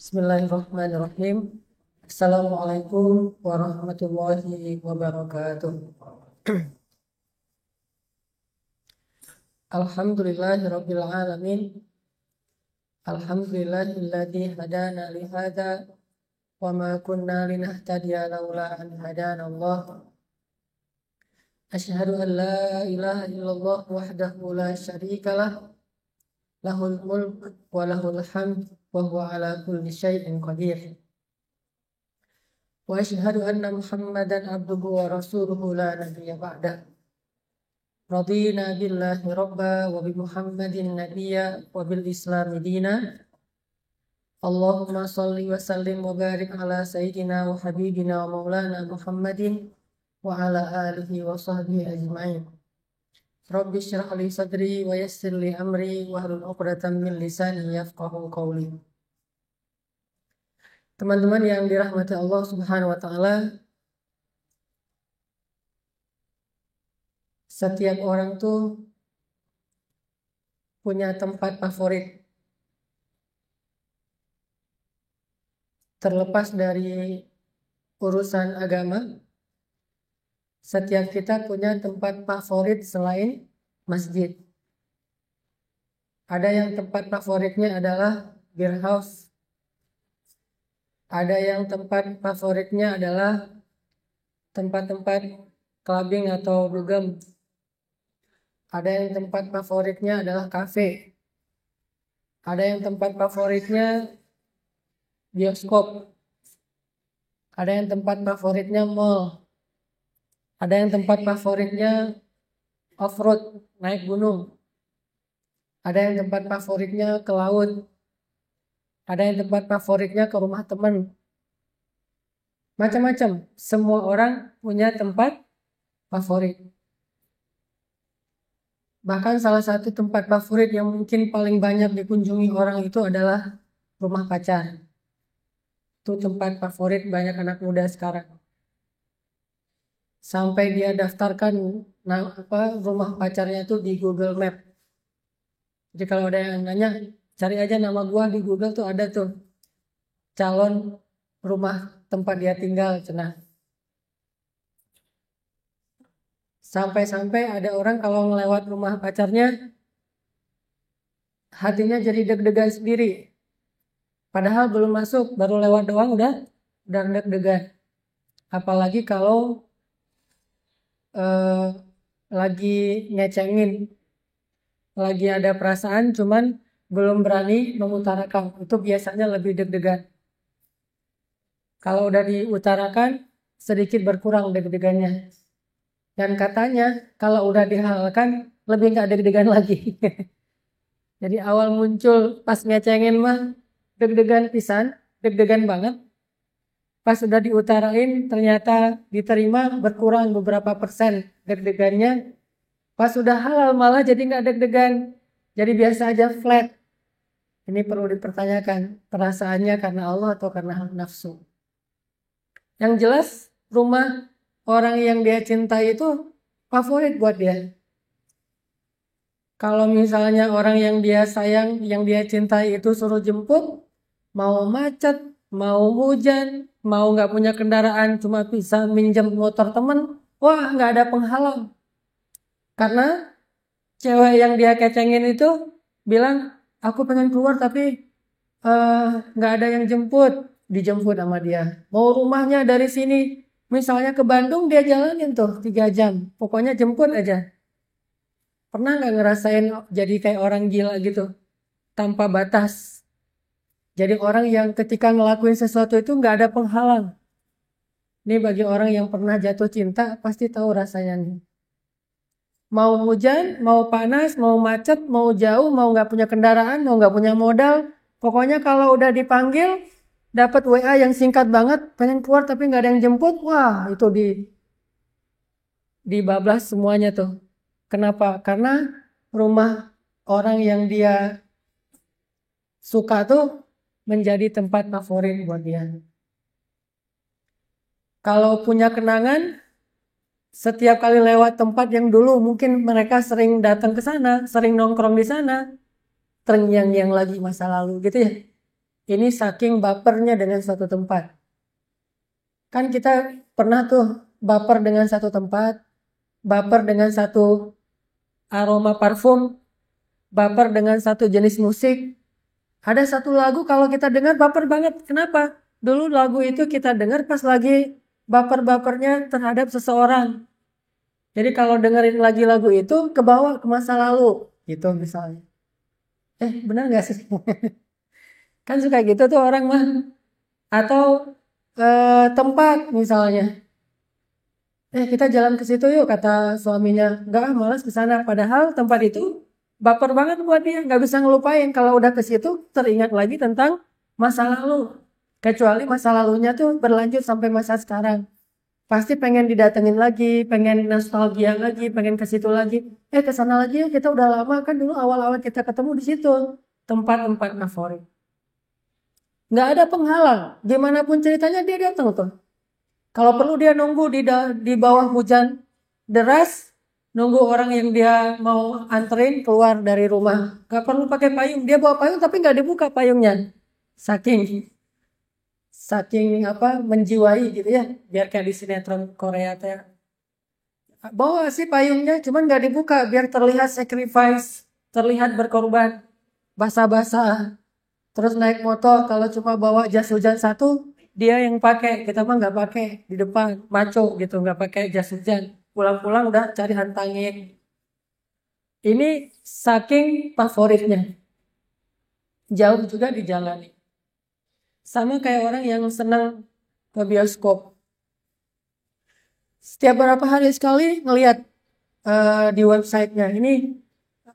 Bismillahirrahmanirrahim. Assalamualaikum warahmatullahi wabarakatuh. Alhamdulillahirabbil alamin. Alhamdulillahilladzi hadana li hadza wa ma kunna linahtadiya laula an hadana Allah. Asyhadu an la ilaha illallah wahdahu la syarikalah, lahul mulk wa lahul hamd wa huwa ala kulli syai'in qadir. Wa asyhadu anna Muhammadan abduhu wa rasuluhu la nabiyya ba'dah. Radina billahi rabba wa bi Muhammadin nabiyya wa bil islami dina. Allahumma salli wa sallim wa barik ala sayyidina wa habibina wa maulana Muhammadin wa ala alihi wa sahbihi ajma'in. Rabbi syrah li sadri wa yassir li amri wa hlul 'uqdatam min lisani yafqahu qawli. Teman-teman yang dirahmati Allah Subhanahu wa taala, setiap orang tuh punya tempat favorit. Terlepas dari urusan agama, setiap kita punya tempat favorit selain masjid. Ada yang tempat favoritnya adalah beer house. Ada yang tempat favoritnya adalah tempat-tempat clubbing atau dugem. Ada yang tempat favoritnya adalah kafe. Ada yang tempat favoritnya bioskop. Ada yang tempat favoritnya mall. Ada yang tempat favoritnya off-road, naik gunung. Ada yang tempat favoritnya ke laut. Ada yang tempat favoritnya ke rumah teman. Macam-macam. Semua orang punya tempat favorit. Bahkan salah satu tempat favorit yang mungkin paling banyak dikunjungi orang itu adalah rumah pacar. Itu tempat favorit banyak anak muda sekarang. Sampai dia daftarkan rumah pacarnya itu di Google Map. Jadi kalau ada yang nanya, cari aja nama gua di Google tuh ada tuh calon rumah tempat dia tinggal, cenah. Sampai-sampai ada orang kalau ngelewat rumah pacarnya, hatinya jadi deg-degan sendiri. Padahal belum masuk, baru lewat doang udah deg-degan. Apalagi kalau lagi ngecengin, lagi ada perasaan cuman belum berani mengutarakan, itu biasanya lebih deg-degan. Kalau udah diutarakan, sedikit berkurang deg-degannya. Dan katanya kalau udah dihalalkan, lebih gak deg-degan lagi. Jadi awal muncul pas ngecengin mah deg-degan pisan, deg-degan banget. Pas udah diutarain ternyata diterima, berkurang beberapa persen deg-degannya. Pas udah halal malah jadi gak deg-degan. Jadi biasa aja, flat. Ini perlu dipertanyakan, perasaannya karena Allah atau karena nafsu. Yang jelas rumah orang yang dia cintai itu favorit buat dia. Kalau misalnya orang yang dia sayang, yang dia cintai itu suruh jemput, mau macet, mau hujan, mau gak punya kendaraan, cuma bisa minjem motor temen, wah gak ada penghalang. Karena cewek yang dia kecengin itu bilang, aku pengen keluar tapi gak ada yang jemput, dijemput sama dia. Mau rumahnya dari sini, misalnya ke Bandung, dia jalanin tuh 3 jam, pokoknya jemput aja. Pernah gak ngerasain jadi kayak orang gila gitu, tanpa batas? Jadi orang yang ketika ngelakuin sesuatu itu gak ada penghalang. Ini bagi orang yang pernah jatuh cinta, pasti tahu rasanya nih. Mau hujan, mau panas, mau macet, mau jauh, mau gak punya kendaraan, mau gak punya modal, pokoknya kalau udah dipanggil, dapat WA yang singkat banget, pengen keluar tapi gak ada yang jemput, wah itu dibablas semuanya tuh. Kenapa? Karena rumah orang yang dia suka tuh menjadi tempat favorit buat dia. Kalau punya kenangan, setiap kali lewat tempat yang dulu mungkin mereka sering datang ke sana, sering nongkrong di sana, terngiang-ngiang lagi masa lalu gitu ya. Ini saking bapernya dengan satu tempat. Kan kita pernah tuh baper dengan satu tempat, baper dengan satu aroma parfum, baper dengan satu jenis musik. Ada satu lagu kalau kita dengar baper banget. Kenapa? Dulu lagu itu kita dengar pas lagi baper-bapernya terhadap seseorang. Jadi kalau dengerin lagi lagu itu kebawa ke masa lalu gitu misalnya. Benar gak sih? Kan suka gitu tuh orang mah. Atau tempat misalnya. Kita jalan ke situ yuk, kata suaminya. Enggak, malas ke sana. Padahal tempat itu baper banget buat dia, nggak bisa ngelupain. Kalau udah ke situ teringat lagi tentang masa lalu. Kecuali masa lalunya tuh berlanjut sampai masa sekarang. Pasti pengen didatengin lagi, pengen nostalgia lagi, pengen ke situ lagi. Ke sana lagi yuk, kita udah lama kan dulu awal-awal kita ketemu di situ. Tempat-tempat favorit. Nggak ada penghalang. Gimana pun ceritanya dia datang tuh. Kalau perlu dia nunggu di bawah hujan deras, nunggu orang yang dia mau anterin keluar dari rumah. Gak perlu pakai payung, dia bawa payung tapi nggak dibuka payungnya. Saking menjiwai gitu ya, biar kayak di sinetron Korea teh. Bawa sih payungnya, cuman nggak dibuka biar terlihat sacrifice, terlihat berkorban, basah-basah. Terus naik motor kalau cuma bawa jas hujan satu, dia yang pakai, kita mah nggak pakai di depan, maco gitu, nggak pakai jas hujan. Pulang-pulang udah cari hantangin. Ini saking favoritnya, jauh juga dijalani. Sama kayak orang yang senang ke bioskop. Setiap berapa hari sekali ngelihat di websitenya, ini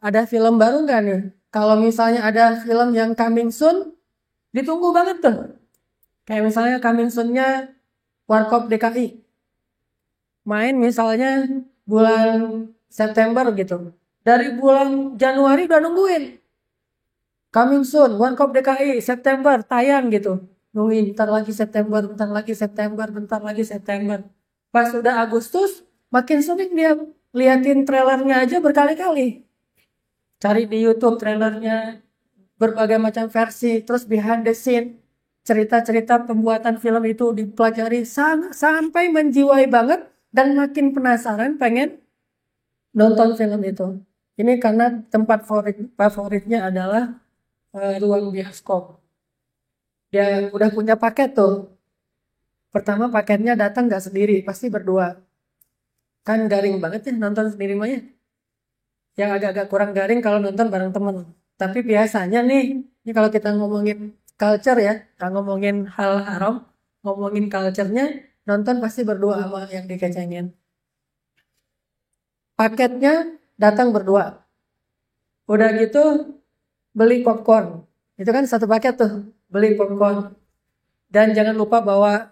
ada film baru nggak nih? Kalau misalnya ada film yang coming soon, ditunggu banget tuh. Kayak misalnya coming soon-nya Warkop DKI. Main misalnya bulan September gitu. Dari bulan Januari udah nungguin. Coming soon, Warkop DKI, September, tayang gitu. Nungguin, bentar lagi September, bentar lagi September, bentar lagi September. Pas udah Agustus, makin sering dia liatin trailernya aja berkali-kali. Cari di YouTube trailernya, berbagai macam versi, terus behind the scene, cerita-cerita pembuatan film itu dipelajari sampai menjiwai banget dan makin penasaran pengen nonton film itu. Ini karena tempat favoritnya adalah ruang bioskop. Dia udah punya paket tuh. Pertama paketnya datang nggak sendiri, pasti berdua. Kan garing banget ya nonton sendiri mah ya. Yang agak-agak kurang garing kalau nonton bareng temen. Tapi biasanya nih, ini kalau kita ngomongin culture ya, nggak ngomongin hal haram, ngomongin culture-nya, nonton pasti berdua sama yang dikecengin. Paketnya datang berdua. Udah gitu beli popcorn. Itu kan satu paket tuh, beli popcorn. Dan jangan lupa bawa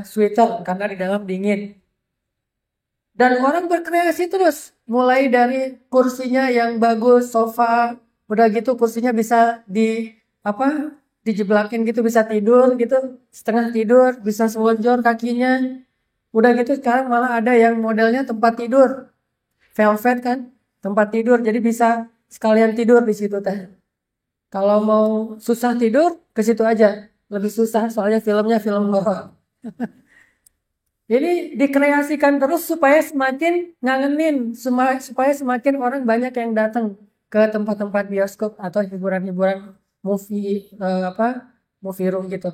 sweater karena di dalam dingin. Dan orang berkreasi terus. Mulai dari kursinya yang bagus, sofa, udah gitu kursinya bisa dijeblakin gitu, bisa tidur gitu, setengah tidur, bisa selonjor kakinya. Udah gitu sekarang malah ada yang modelnya tempat tidur. Velvet kan, tempat tidur, jadi bisa sekalian tidur di situ teh. Kalau mau susah tidur, ke situ aja. Lebih susah soalnya filmnya film horor. Jadi dikreasikan terus supaya semakin ngangenin, supaya semakin orang banyak yang datang ke tempat-tempat bioskop atau hiburan-hiburan movie room gitu.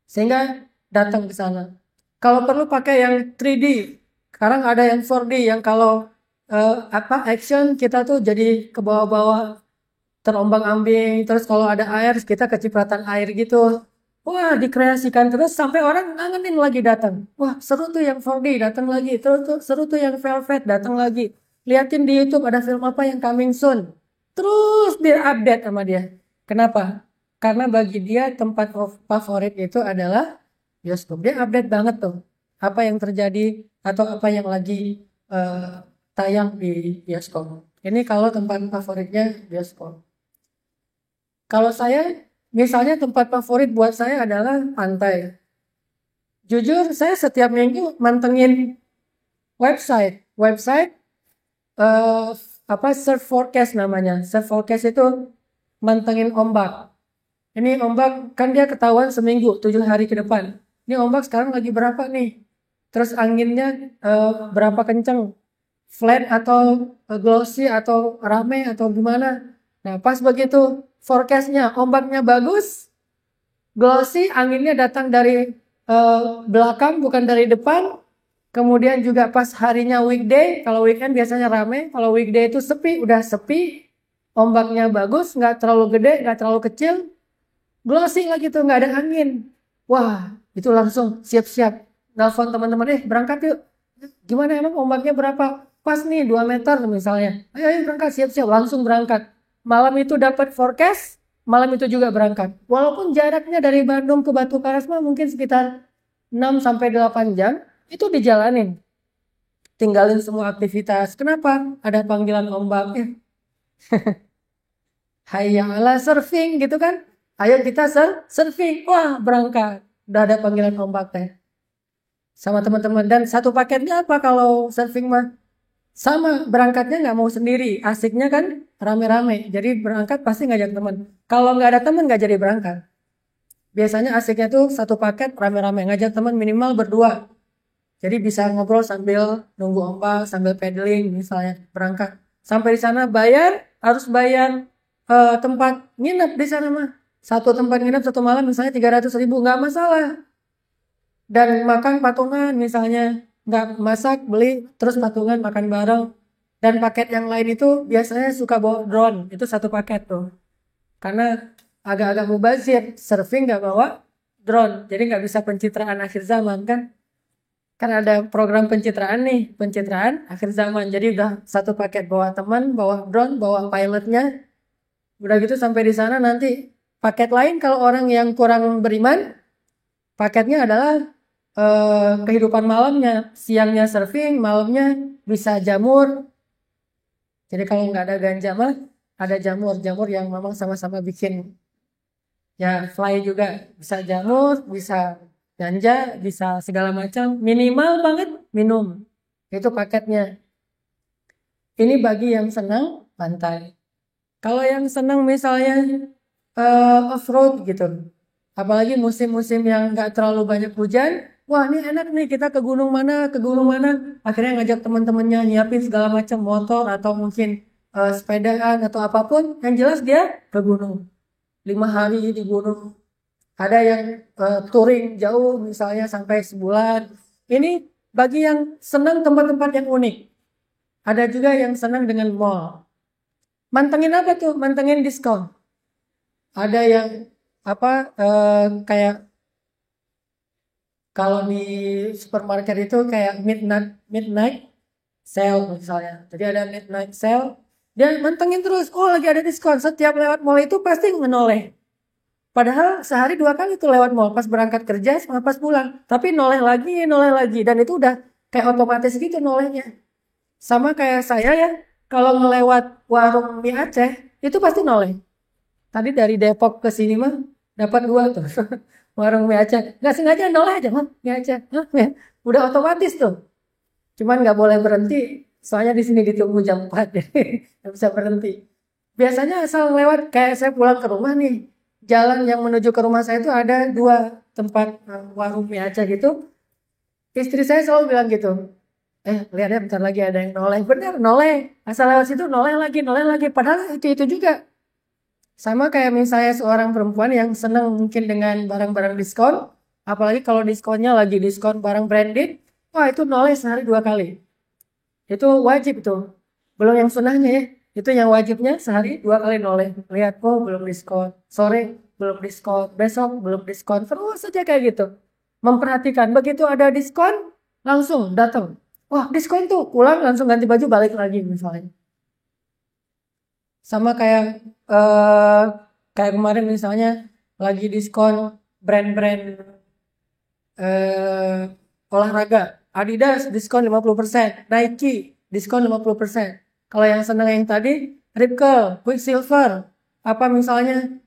Sehingga datang ke sana. Kalau perlu pakai yang 3D. Sekarang ada yang 4D yang kalau action kita tuh jadi ke bawah-bawah terombang-ambing, terus kalau ada air kita kecipratan air gitu. Wah, dikreasikan terus sampai orang ngangenin lagi datang. Wah, seru tuh yang 4D datang lagi. Terus tuh seru tuh yang Velvet datang lagi. Liatin di YouTube ada film apa yang coming soon. Terus dia update sama dia. Kenapa? Karena bagi dia tempat favorit itu adalah bioskop. Dia update banget tuh. Apa yang terjadi atau apa yang lagi tayang di bioskop. Ini kalau tempat favoritnya bioskop. Kalau saya, misalnya tempat favorit buat saya adalah pantai. Jujur, saya setiap minggu mantengin website surf forecast namanya. Surf forecast itu mantengin ombak. Ini ombak kan dia ketahuan seminggu, 7 hari ke depan. Ini ombak sekarang lagi berapa nih? Terus anginnya berapa kenceng? Flat atau glossy atau rame atau gimana? Nah, pas begitu forecastnya ombaknya bagus, glossy, anginnya datang dari belakang bukan dari depan. Kemudian juga pas harinya weekday, kalau weekend biasanya rame, kalau weekday itu sepi, udah sepi, ombaknya bagus, nggak terlalu gede, nggak terlalu kecil, glossy lagi tuh, nggak ada angin. Wah, itu langsung siap-siap. Nelfon teman-teman, berangkat yuk. Gimana emang ombaknya berapa? Pas nih 2 meter misalnya. Ayo berangkat, siap-siap, langsung berangkat. Malam itu dapat forecast, malam itu juga berangkat. Walaupun jaraknya dari Bandung ke Batu Karas mah mungkin sekitar 6 sampai 8 jam, itu dijalanin. Tinggalin semua aktivitas. Kenapa? Ada panggilan ombak. Hayya ala surfing gitu kan. Ayo kita surfing. Wah, berangkat. Udah ada panggilan ombak teh. Sama teman-teman. Dan satu paketnya apa kalau surfing mah? Sama, berangkatnya nggak mau sendiri. Asiknya kan rame-rame. Jadi berangkat pasti ngajak teman. Kalau nggak ada teman nggak jadi berangkat. Biasanya asiknya tuh satu paket rame-rame. Ngajak teman minimal berdua. Jadi bisa ngobrol sambil nunggu ombak, sambil paddling misalnya berangkat. Sampai di sana bayar, harus bayar tempat nginep di sana mah. Satu tempat nginep satu malam misalnya 300.000, nggak masalah. Dan makan patungan misalnya, nggak masak, beli, terus patungan makan bareng. Dan paket yang lain itu biasanya suka bawa drone, itu satu paket tuh. Karena agak-agak mubazir, surfing nggak bawa drone, jadi nggak bisa pencitraan akhir zaman kan. Kan ada program pencitraan nih, pencitraan akhir zaman. Jadi udah satu paket bawa teman, bawa drone, bawa pilotnya. Udah gitu sampai di sana nanti paket lain kalau orang yang kurang beriman, paketnya adalah kehidupan malamnya. Siangnya surfing, malamnya bisa jamur. Jadi kalau nggak ada ganja mah, ada jamur yang memang sama-sama bikin. Ya fly juga bisa jamur, bisa ganja, bisa segala macam. Minimal banget minum. Itu paketnya. Ini bagi yang senang pantai. Kalau yang senang misalnya off-road gitu. Apalagi musim-musim yang nggak terlalu banyak hujan. Wah ini enak nih kita ke gunung mana, ke gunung mana. Akhirnya ngajak teman-temannya nyiapin segala macam motor atau mungkin sepedaan atau apapun. Yang jelas dia ke gunung. 5 hari di gunung. Ada yang touring jauh misalnya sampai sebulan. Ini bagi yang senang tempat-tempat yang unik. Ada juga yang senang dengan mall. Mantengin apa tuh? Mantengin diskon. Ada yang kayak kalau di supermarket itu kayak midnight sale misalnya. Jadi ada midnight sale. Dia mantengin terus. Oh lagi ada diskon. Setiap lewat mall itu pasti menoleh. Padahal sehari 2 kali tuh lewat mall, pas berangkat kerja sama pas pulang. Tapi noleh lagi. Dan itu udah kayak otomatis gitu nolehnya. Sama kayak saya ya, kalau ngelewat warung mie Aceh, itu pasti noleh. Tadi dari Depok ke sini mah, dapat 2 tuh. Warung mie Aceh. Nggak sengaja noleh aja, mie Aceh. Udah otomatis tuh. Cuman nggak boleh berhenti, soalnya di sini ditunggu jam 4, jadi nggak bisa berhenti. Biasanya asal lewat, kayak saya pulang ke rumah nih, jalan yang menuju ke rumah saya itu ada 2 tempat warung mie Aceh gitu. Istri saya selalu bilang gitu, lihat ya bentar lagi ada yang noleh. Bener, noleh. Asal lewat situ noleh lagi. Padahal itu juga. Sama kayak misalnya seorang perempuan yang senang mungkin dengan barang-barang diskon. Apalagi kalau diskonnya lagi diskon barang branded. Wah itu noleh sehari 2 kali. Itu wajib tuh. Belum yang sunahnya ya. Itu yang wajibnya sehari 2 kali noleh. Lihat, belum diskon. Sore belum diskon. Besok belum diskon. Terus saja kayak gitu. Memperhatikan. Begitu ada diskon, langsung datang. Wah diskon tuh. Pulang langsung ganti baju balik lagi misalnya. Sama kayak kemarin misalnya lagi diskon brand-brand olahraga. Adidas diskon 50%, Nike diskon 50%. Kalau yang seneng yang tadi, Rip Curl, Quicksilver, apa misalnya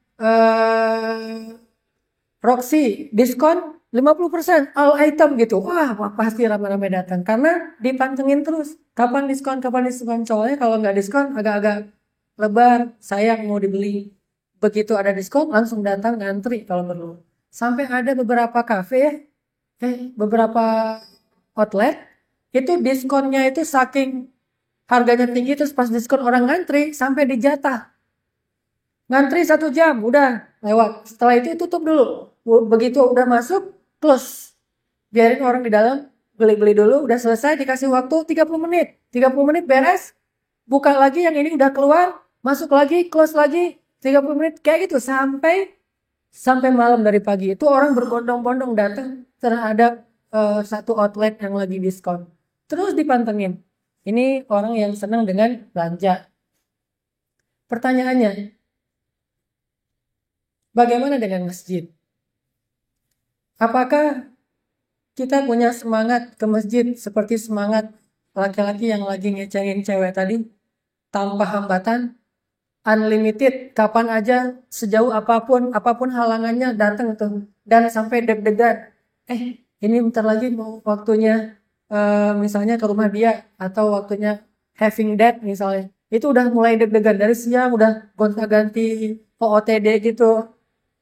Roxy diskon 50% all item gitu. Wah, pasti ramai-ramai datang karena dipantengin terus. Kapan diskon? Soalnya kalau nggak diskon agak-agak lebar, sayang mau dibeli. begitu ada diskon langsung datang ngantri kalau perlu. Sampai ada beberapa kafe, beberapa outlet itu diskonnya itu saking harganya tinggi, terus pas diskon orang ngantri sampai dijatah. Ngantri 1 jam udah lewat. Setelah itu tutup dulu. Begitu udah masuk close. Biarin orang di dalam beli-beli dulu, udah selesai dikasih waktu 30 menit. 30 menit beres, buka lagi yang ini udah keluar, masuk lagi, close lagi, 30 menit kayak gitu sampai malam dari pagi. Itu orang berbondong-bondong datang terhadap satu outlet yang lagi diskon. Terus dipantengin. Ini orang yang senang dengan belanja. Pertanyaannya, bagaimana dengan masjid? Apakah kita punya semangat ke masjid seperti semangat laki-laki yang lagi ngecengin cewek tadi? Tanpa hambatan, unlimited, kapan aja, sejauh apapun halangannya datang tuh. Dan sampai deg-degan. Ini bentar lagi mau waktunya misalnya ke rumah dia, atau waktunya having date misalnya. Itu udah mulai deg-degan dari siang, udah gonta-ganti OOTD gitu.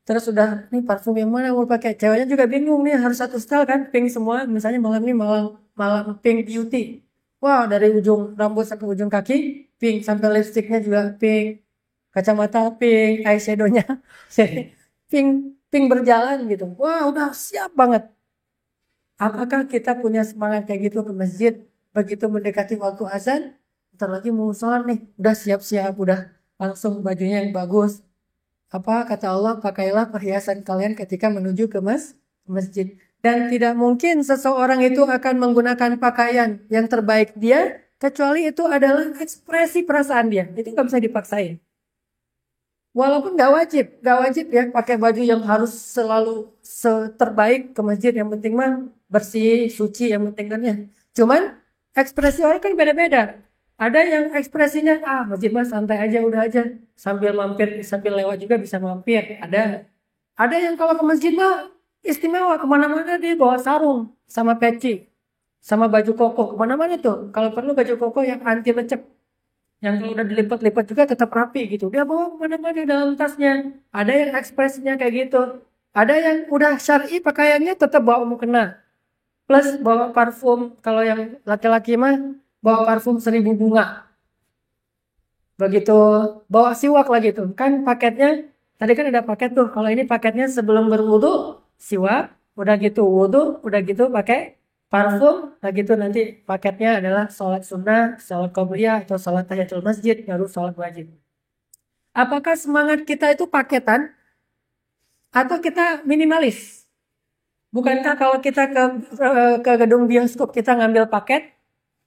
Terus udah, nih parfum yang mana mau pakai? Ceweknya juga bingung nih, harus satu style kan, pink semua. Misalnya malam ini malam pink beauty. Wah, dari ujung rambut sampai ujung kaki pink, sampai lipstiknya juga pink, kacamata pink, eyeshadownya pink berjalan gitu. Wah, udah siap banget. Apakah kita punya semangat kayak gitu ke masjid? Begitu mendekati waktu azan, bentar lagi mau sholat nih, udah siap-siap, udah langsung bajunya yang bagus. Apa kata Allah, pakailah perhiasan kalian ketika menuju ke masjid. Dan tidak mungkin seseorang itu akan menggunakan pakaian yang terbaik dia, kecuali itu adalah ekspresi perasaan dia. Itu nggak bisa dipaksain. Walaupun nggak wajib ya pakai baju yang harus selalu terbaik ke masjid. Yang penting mah bersih, suci, yang penting kan ya. Cuman ekspresi orang kan beda-beda. Ada yang ekspresinya, masjid mah santai aja, udah aja. Sambil mampir, sambil lewat juga bisa mampir. Ada yang kalau ke masjid mah istimewa, kemana-mana dia bawa sarung, sama peci, sama baju koko. Kemana-mana tuh, kalau perlu baju koko yang anti lecek. Yang kalau udah dilipat-lipat juga tetap rapi gitu. Dia bawa kemana-mana dalam tasnya. Ada yang ekspresinya kayak gitu. Ada yang udah syar'i pakaiannya tetap bawa mukena. Plus bawa parfum, kalau yang laki-laki mah bawa parfum 1000 bunga. Begitu bawa siwak lagi tuh. Kan paketnya, tadi kan ada paket tuh. Kalau ini paketnya sebelum berwudu, siwak. Udah gitu wudu, udah gitu pakai parfum. Udah gitu nanti paketnya adalah sholat sunnah, sholat qobliyah, atau sholat tahiyatul masjid, baru sholat wajib. Apakah semangat kita itu paketan? Atau kita minimalis? Bukankah kalau kita ke gedung bioskop kita ngambil paket?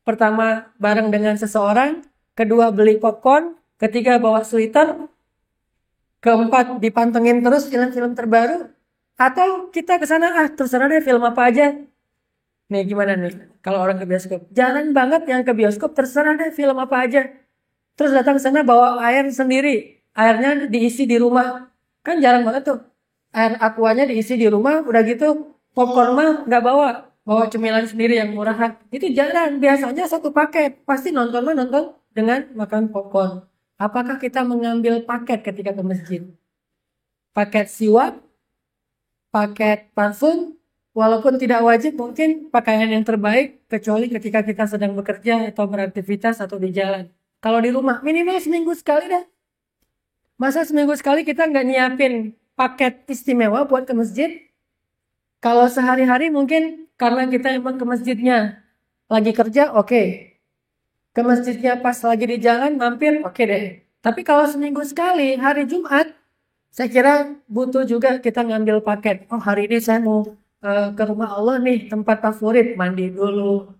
Pertama bareng dengan seseorang, kedua beli popcorn, ketiga bawa sweater, keempat dipantengin terus film-film terbaru, atau kita ke sana terserah deh film apa aja. Nih gimana nih kalau orang ke bioskop? Jarang banget yang ke bioskop terserah deh film apa aja. Terus datang ke sana bawa air sendiri, airnya diisi di rumah. Kan jarang banget tuh. Air aquanya diisi di rumah, udah gitu popcorn mah nggak bawa cemilan sendiri yang murahan. Itu jarang, biasanya satu paket. Pasti nonton dengan makan popcorn. Apakah kita mengambil paket ketika ke masjid? Paket siwak, paket parfum, walaupun tidak wajib mungkin pakaian yang terbaik, kecuali ketika kita sedang bekerja atau beraktivitas atau di jalan. Kalau di rumah, minimal seminggu sekali dah. Masa seminggu sekali kita nggak nyiapin paket istimewa buat ke masjid? Kalau sehari-hari mungkin karena kita emang ke masjidnya lagi kerja, oke. Ke masjidnya pas lagi di jalan, mampir, oke deh. Tapi kalau seminggu sekali, hari Jumat, saya kira butuh juga kita ngambil paket. Oh, hari ini saya mau ke rumah Allah nih, tempat favorit, mandi dulu.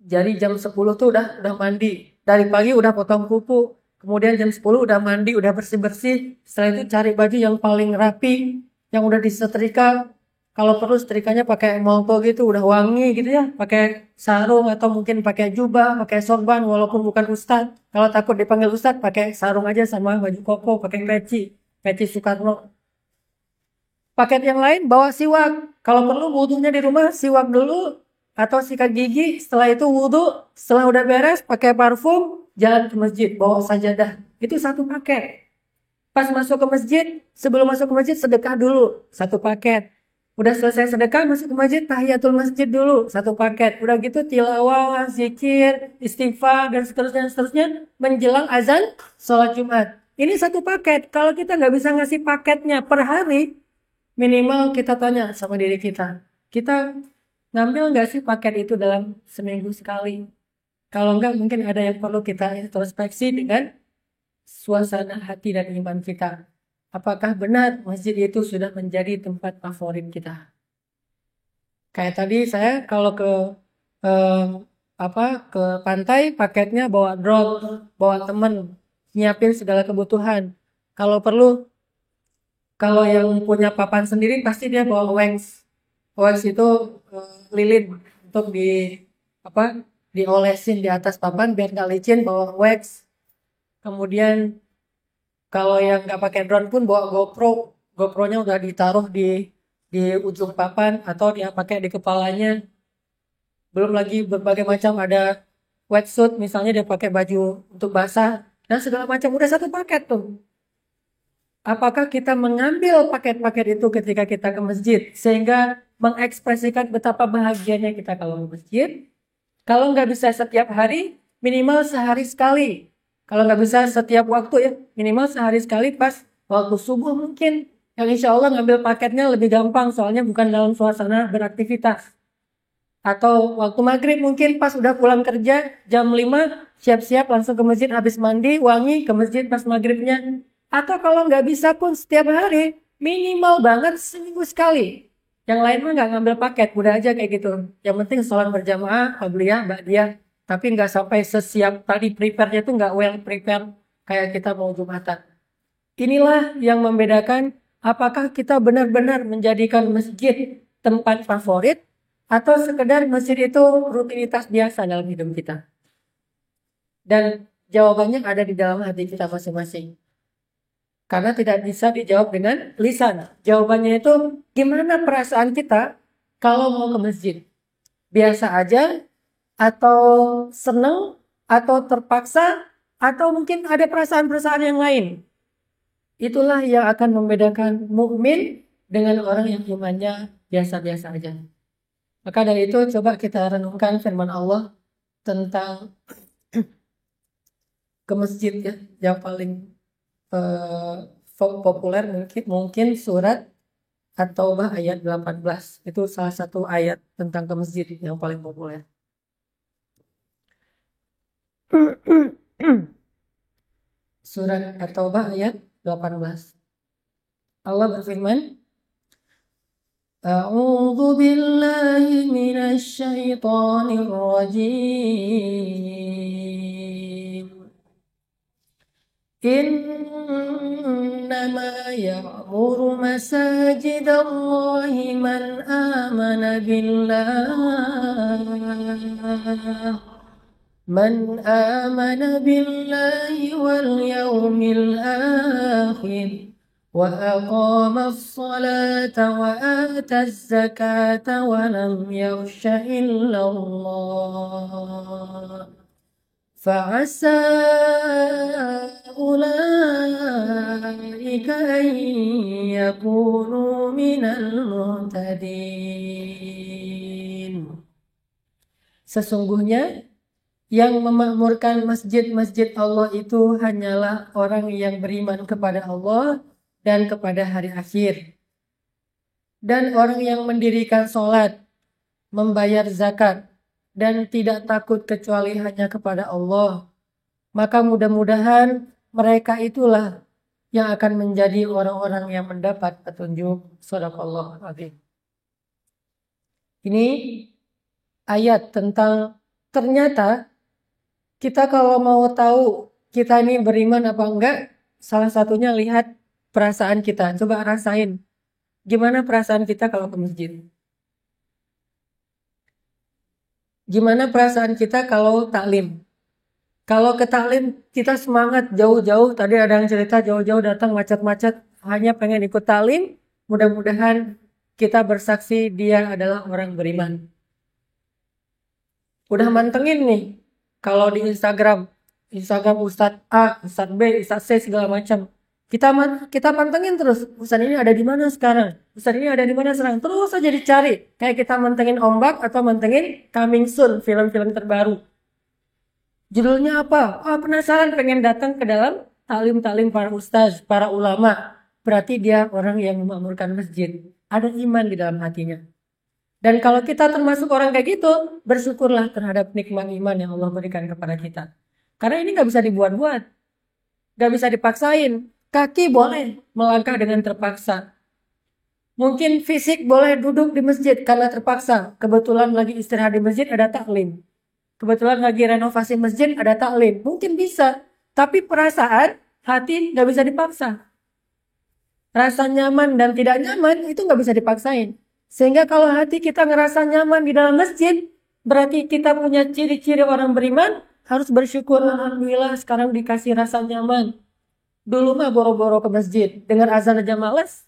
Jadi jam 10 tuh udah mandi. Dari pagi udah potong kuku. Kemudian jam 10 udah mandi, udah bersih-bersih. Setelah itu cari baju yang paling rapi, yang udah disetrika. Kalau perlu setrikanya pakai molto gitu, udah wangi gitu ya. Pakai sarung atau mungkin pakai jubah, pakai sorban walaupun bukan ustadz. Kalau takut dipanggil ustadz, pakai sarung aja sama baju koko, pakai peci Soekarno. Paket yang lain bawa siwak. Kalau perlu wudunya di rumah siwak dulu atau sikat gigi. Setelah itu wudu, setelah udah beres pakai parfum, jalan ke masjid, bawa sajadah. Itu satu paket. Pas masuk ke masjid, sebelum masuk ke masjid sedekah dulu 1 paket. Udah selesai sedekah masuk ke masjid, tahiyatul masjid dulu 1 paket. Udah gitu tilawah, zikir, istighfar dan seterusnya menjelang azan sholat Jumat. Ini 1 paket. Kalau kita nggak bisa ngasih paketnya per hari, minimal kita tanya sama diri kita. Kita ngambil nggak sih paket itu dalam seminggu sekali? Kalau enggak, mungkin ada yang perlu kita introspeksi dengan suasana hati dan iman kita. Apakah benar masjid itu sudah menjadi tempat favorit kita? Kayak tadi saya kalau eh, ke pantai paketnya bawa drone, bawa temen, nyiapin segala kebutuhan. Kalau perlu, kalau yang punya papan sendiri pasti dia bawa wax. Wax itu lilin untuk diolesin di atas papan biar nggak licin, bawa wax. Kemudian kalau yang nggak pakai drone pun bawa GoPro. GoPro-nya udah ditaruh di ujung papan atau dia pakai di kepalanya. Belum lagi berbagai macam, ada wetsuit misalnya dia pakai baju untuk basah dan segala macam, udah 1 paket tuh. Apakah kita mengambil paket-paket itu ketika kita ke masjid sehingga mengekspresikan betapa bahagianya kita kalau ke masjid? Kalau nggak bisa setiap hari, minimal sehari sekali. Kalau nggak bisa setiap waktu ya, minimal sehari sekali pas waktu subuh mungkin. Yang insya Allah ngambil paketnya lebih gampang, soalnya bukan dalam suasana beraktivitas. Atau waktu maghrib mungkin pas udah pulang kerja, jam 5, siap-siap langsung ke masjid, habis mandi, wangi, ke masjid pas maghribnya. Atau kalau nggak bisa pun setiap hari, minimal banget seminggu sekali. Yang lain mah nggak ngambil paket, udah aja kayak gitu. Yang penting sholat berjamaah, qabliyah, ba'diyah. Tapi nggak sampai sesiap tadi, prepare-nya tuh nggak well prepare kayak kita mau Jumatan. Inilah yang membedakan apakah kita benar-benar menjadikan masjid tempat favorit atau sekedar masjid itu rutinitas biasa dalam hidup kita. Dan jawabannya ada di dalam hati kita masing-masing. Karena tidak bisa dijawab dengan lisan. Jawabannya itu gimana perasaan kita kalau mau ke masjid? Biasa aja, atau seneng, atau terpaksa, atau mungkin ada perasaan-perasaan yang lain. Itulah yang akan membedakan mukmin dengan orang yang imannya biasa-biasa aja. Maka dari itu coba kita renungkan firman Allah tentang ke masjid ya, yang paling populer mungkin surat At-Taubah ayat 18. Itu salah satu ayat tentang ke masjid yang paling populer. Surat At-Taubah ayat 18. Allah berfirman, A'udzu billahi minasy syaithanir rajim. Innama ya'muru masajidallahi man amana billah من آمن بالله واليوم الآخر وأقام الصلاة وآتى الزكاة ولم يخش إلا الله فعسى أولئك أن يكونوا من المهتدين. Sesungguhnya yang memakmurkan masjid-masjid Allah itu hanyalah orang yang beriman kepada Allah dan kepada hari akhir. Dan orang yang mendirikan sholat, membayar zakat, dan tidak takut kecuali hanya kepada Allah. Maka mudah-mudahan mereka itulah yang akan menjadi orang-orang yang mendapat petunjuk. Shadaqallahu adzim. Ini ayat tentang ternyata kita kalau mau tahu kita ini beriman apa enggak, salah satunya lihat perasaan kita. Coba rasain. Gimana perasaan kita kalau ke masjid? Gimana perasaan kita kalau taklim? Kalau ke taklim kita semangat jauh-jauh. Tadi ada yang cerita jauh-jauh datang macet-macet hanya pengen ikut taklim. Mudah-mudahan kita bersaksi dia adalah orang beriman. Udah mantengin nih. Kalau di Instagram Ustadz A, Ustadz B, Ustadz C segala macam. Kita pantengin terus, ustaz ini ada di mana sekarang? Ustaz ini ada di mana sekarang? Terus aja dicari. Kayak kita mantengin ombak atau mantengin Coming Soon, film-film terbaru. Judulnya apa? Penasaran pengen datang ke dalam taklim-taklim para ustaz, para ulama. Berarti dia orang yang memakmurkan masjid. Ada iman di dalam hatinya. Dan kalau kita termasuk orang kayak gitu, bersyukurlah terhadap nikmat iman yang Allah berikan kepada kita. Karena ini gak bisa dibuat-buat. Gak bisa dipaksain. Kaki boleh melangkah dengan terpaksa. Mungkin fisik boleh duduk di masjid karena terpaksa. Kebetulan lagi istirahat di masjid ada taklim. Kebetulan lagi renovasi masjid ada taklim. Mungkin bisa. Tapi perasaan, hati gak bisa dipaksa. Rasa nyaman dan tidak nyaman itu gak bisa dipaksain. Sehingga kalau hati kita ngerasa nyaman di dalam masjid, berarti kita punya ciri-ciri orang beriman, harus bersyukur. Alhamdulillah sekarang dikasih rasa nyaman. Dulu mah boro-boro ke masjid, dengar azan aja males.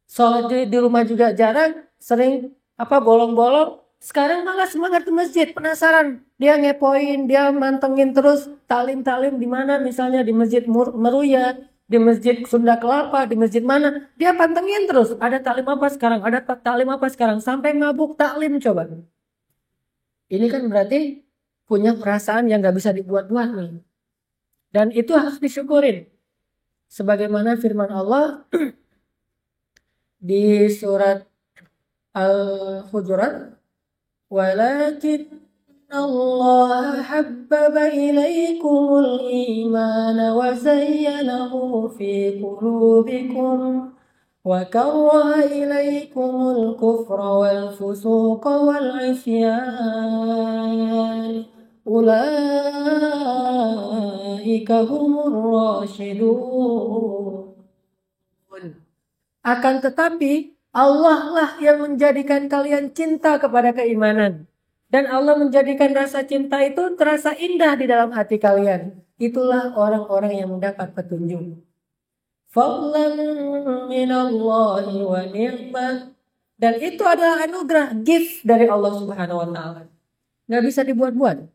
Sholat di rumah juga jarang, sering bolong-bolong. Sekarang malah semangat ke masjid, penasaran. Dia ngepoin, dia mantengin terus taklim-taklim di mana, misalnya di Masjid Meruya, di Masjid Sunda Kelapa, di masjid mana. Dia pantengin terus, ada taklim apa sekarang, ada taklim apa sekarang, sampai mabuk taklim coba. Ini kan berarti punya perasaan yang gak bisa dibuat-buat nih. Dan itu harus disyukurin. Sebagaimana firman Allah di surat Al-Hujurat, walakin Allah habbaba ilaikumul imana wa zayyanahu fi qulubikum wa karraha ilaikumul kufra wal fusuqa wal isyan. Ulaika humur rasyidun. Akan tetapi Allah lah yang menjadikan kalian cinta kepada keimanan. Dan Allah menjadikan rasa cinta itu terasa indah di dalam hati kalian. Itulah orang-orang yang mendapat petunjuk. Fadlan minallahi wa ni'mah. Dan itu adalah anugerah, gift dari Allah Subhanahu wa Ta'ala. Gak bisa dibuat-buat.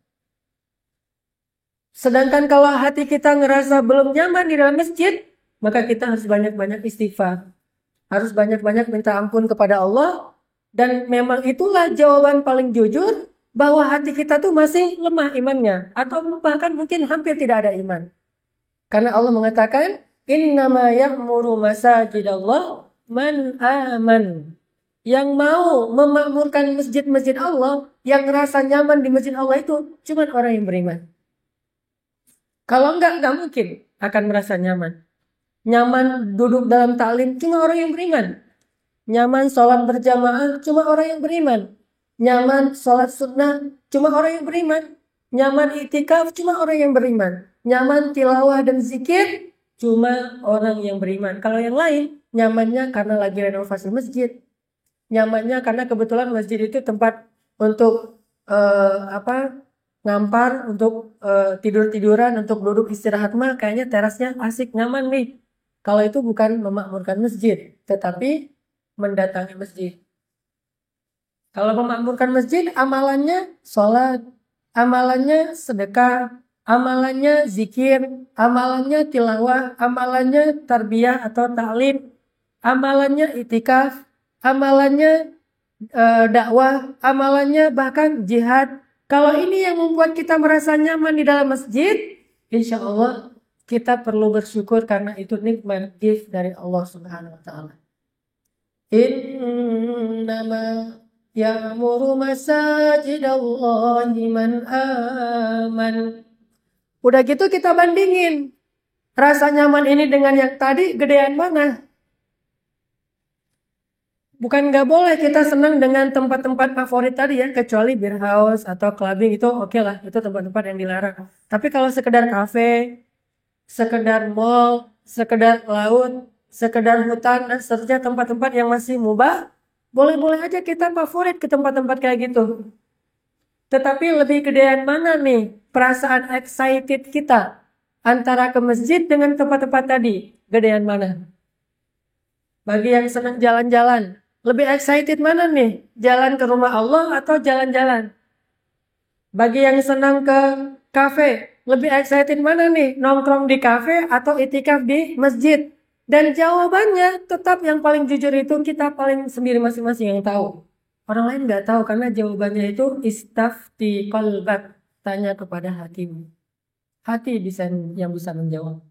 Sedangkan kalau hati kita ngerasa belum nyaman di dalam masjid, maka kita harus banyak-banyak istighfar. Harus banyak-banyak minta ampun kepada Allah. Dan memang itulah jawaban paling jujur bahwa hati kita tuh masih lemah imannya. Atau bahkan mungkin hampir tidak ada iman. Karena Allah mengatakan, innama ya'muru masajidallah man aman. Yang mau memakmurkan masjid-masjid Allah, yang ngerasa nyaman di masjid Allah itu cuma orang yang beriman. Kalau enggak mungkin akan merasa nyaman. Nyaman duduk dalam taklim cuma orang yang beriman. Nyaman sholat berjamaah cuma orang yang beriman. Nyaman sholat sunnah cuma orang yang beriman. Nyaman itikaf cuma orang yang beriman. Nyaman tilawah dan zikir cuma orang yang beriman. Kalau yang lain nyamannya karena lagi renovasi masjid. Nyamannya karena kebetulan masjid itu tempat untuk ngampar, untuk tidur-tiduran, untuk duduk istirahat mah kayaknya terasnya asik, nyaman nih. Kalau itu bukan memakmurkan masjid, tetapi mendatangi masjid. Kalau memakmurkan masjid, amalannya sholat, amalannya sedekah, amalannya zikir, amalannya tilawah, amalannya tarbiyah atau ta'lim, amalannya itikaf, amalannya dakwah, amalannya bahkan jihad. Kalau ini yang membuat kita merasa nyaman di dalam masjid, insya Allah kita perlu bersyukur karena itu nikmat gift dari Allah Subhanahu wa Ta'ala. Innama ya'muru masajidallahi man aman. Udah gitu kita bandingin. Rasa nyaman ini dengan yang tadi gedean mana? Bukan gak boleh kita senang dengan tempat-tempat favorit tadi ya, kecuali beer house atau clubbing itu oke lah, itu tempat-tempat yang dilarang. Tapi kalau sekedar kafe, sekedar mall, sekedar laut, sekedar hutan, dan seterusnya tempat-tempat yang masih mubah, boleh-boleh aja kita favorit ke tempat-tempat kayak gitu. Tetapi lebih gedean mana nih perasaan excited kita antara ke masjid dengan tempat-tempat tadi? Gedean mana? Bagi yang senang jalan-jalan, lebih excited mana nih? Jalan ke rumah Allah atau jalan-jalan? Bagi yang senang ke kafe, lebih excited mana nih? Nongkrong di kafe atau itikaf di masjid? Dan jawabannya tetap yang paling jujur itu kita paling sendiri masing-masing yang tahu. Orang lain nggak tahu karena jawabannya itu istafti qalbak. Tanya kepada hatimu. Hati yang bisa menjawab.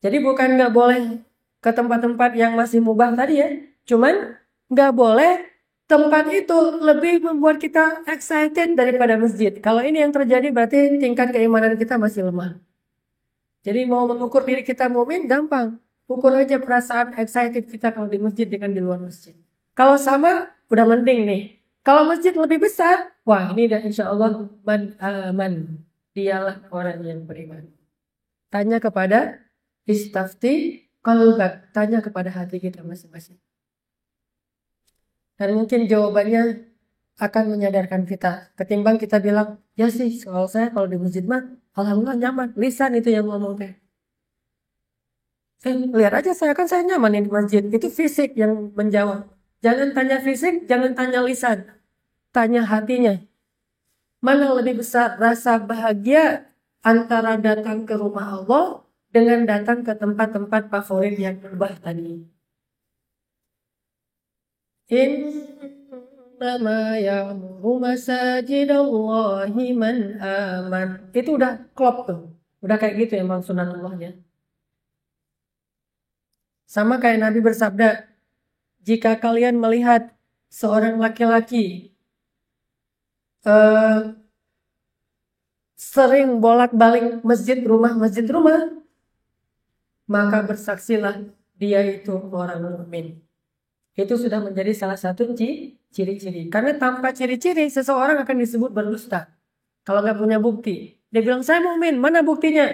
Jadi bukan nggak boleh ke tempat-tempat yang masih mubah tadi ya. Cuman nggak boleh tempat itu lebih membuat kita excited daripada masjid. Kalau ini yang terjadi berarti tingkat keimanan kita masih lemah. Jadi mau mengukur diri kita mukmin gampang. Ukur aja perasaan excited kita kalau di masjid dengan di luar masjid. Kalau sama udah mending nih. Kalau masjid lebih besar, wah ini dan insya Allah man aman. Dialah orang yang beriman. Tanya kepada istafti qalbak. Tanya kepada hati kita masing-masing. Dan mungkin jawabannya akan menyadarkan kita. Ketimbang kita bilang, ya sih kalau saya kalau di masjid mah, alhamdulillah nyaman. Lisan itu yang ngomong teh. Lihat aja saya nyaman di masjid. Itu fisik yang menjawab. Jangan tanya fisik, jangan tanya lisan. Tanya hatinya. Mana lebih besar rasa bahagia antara datang ke rumah Allah dengan datang ke tempat-tempat favorit yang berubah tadi. Innama ya'muru masajidallahi man aman. Itu udah klop tuh. Udah kayak gitu emang sunnatullahnya. Sama kayak Nabi bersabda, jika kalian melihat seorang laki-laki sering bolak-balik masjid rumah, maka bersaksilah dia itu orang mukmin. Itu sudah menjadi salah satu ciri-ciri. Karena tanpa ciri-ciri seseorang akan disebut berdusta. Kalau nggak punya bukti. Dia bilang saya mukmin, mana buktinya?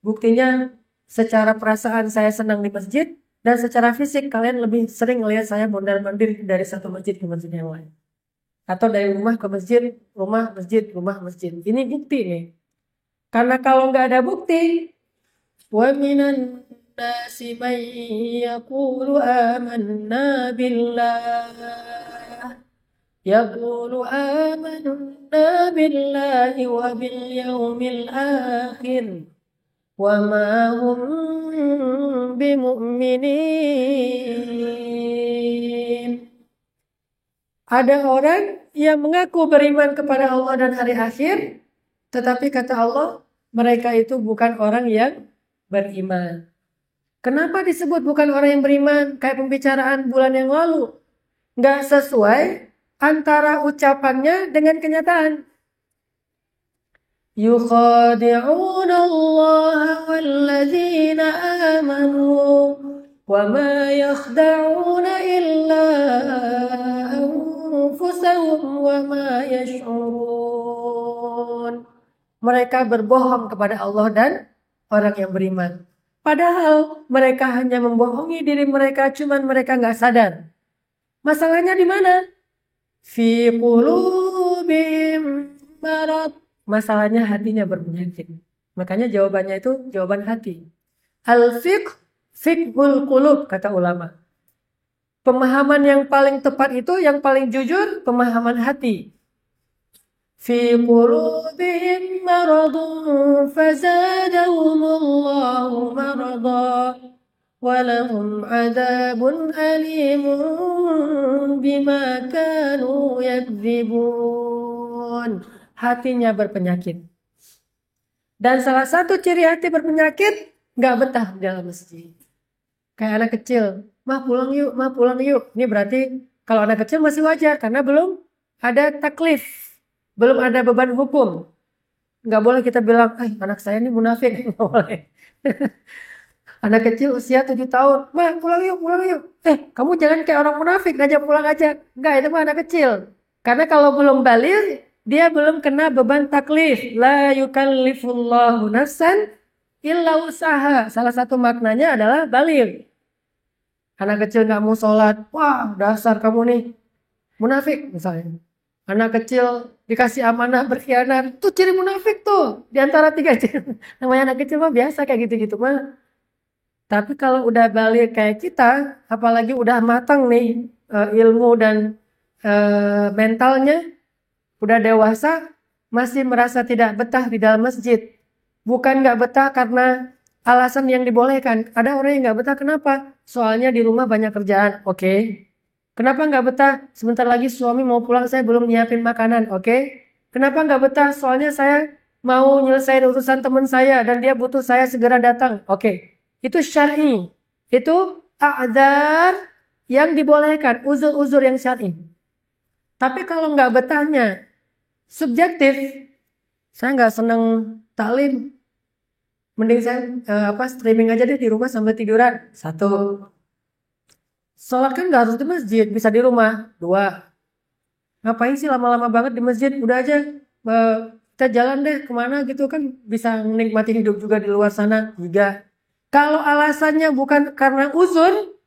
Buktinya secara perasaan saya senang di masjid dan secara fisik kalian lebih sering melihat saya mondar-mandir dari satu masjid ke masjid yang lain. Atau dari rumah ke masjid, rumah masjid. Ini bukti nih. Karena kalau nggak ada bukti, wa minan nasi man yaqulu amanna billah wa bil yaumil akhir wa ma hum bimu'minin. Ada orang yang mengaku beriman kepada Allah dan hari akhir, tetapi kata Allah, mereka itu bukan orang yang beriman. Kenapa disebut bukan orang yang beriman? Kayak pembicaraan bulan yang lalu. Nggak sesuai antara ucapannya dengan kenyataan. Yukhadi'una Allah walladzina amanu wa ma yakhda'una illa anfusahum wa ma yash'urun. Mereka berbohong kepada Allah dan orang yang beriman. Padahal mereka hanya membohongi diri mereka, cuman mereka nggak sadar. Masalahnya di mana? Fi qulubihim marad. Masalahnya hatinya berpenyakit. Makanya jawabannya itu jawaban hati. Fiqhul qulub kata ulama. Pemahaman yang paling tepat itu, yang paling jujur, pemahaman hati. Fi qulubihim maradun fazadahumullahu marada walahum adzabun alimun bima kanu yakdzibun. Hatinya berpenyakit. Dan salah satu ciri hati berpenyakit, gak betah di dalam masjid. Kayak anak kecil, mah pulang yuk. Ini berarti kalau anak kecil masih wajar karena belum ada taklif. Belum ada beban hukum. Nggak boleh kita bilang, anak saya ini munafik. Nggak boleh. Anak kecil usia 7 tahun, mah pulang yuk. Kamu jangan kayak orang munafik, ngajak pulang aja. Nggak, itu mah anak kecil. Karena kalau belum baligh, dia belum kena beban taklif. La yukallifullahu nafsan illa usaha. Salah satu maknanya adalah baligh. Anak kecil nggak mau sholat, wah dasar kamu nih munafik misalnya. Anak kecil dikasih amanah berkhianat, tuh ciri munafik tuh. Di antara 3 ciri. Namanya anak kecil mah biasa kayak gitu-gitu mah. Tapi kalau udah balik kayak kita, apalagi udah matang nih ilmu dan mentalnya, udah dewasa, masih merasa tidak betah di dalam masjid. Bukan nggak betah karena alasan yang dibolehkan. Ada orang yang nggak betah kenapa? Soalnya di rumah banyak kerjaan. Oke. Kenapa nggak betah? Sebentar lagi suami mau pulang, saya belum nyiapin makanan. Oke. Kenapa nggak betah? Soalnya saya mau nyelesain urusan teman saya dan dia butuh saya segera datang. Oke. Itu syar'i. Itu a'dzar yang dibolehkan. Uzur-uzur yang syar'i. Tapi kalau nggak betahnya subjektif, saya nggak seneng taklim, mending saya streaming aja deh di rumah sambil tiduran. Satu. Sholat kan nggak harus di masjid, bisa di rumah. Dua. Ngapain sih lama-lama banget di masjid? Udah aja kita jalan deh kemana gitu kan, bisa menikmati hidup juga di luar sana. Tiga. Kalau alasannya bukan karena uzur,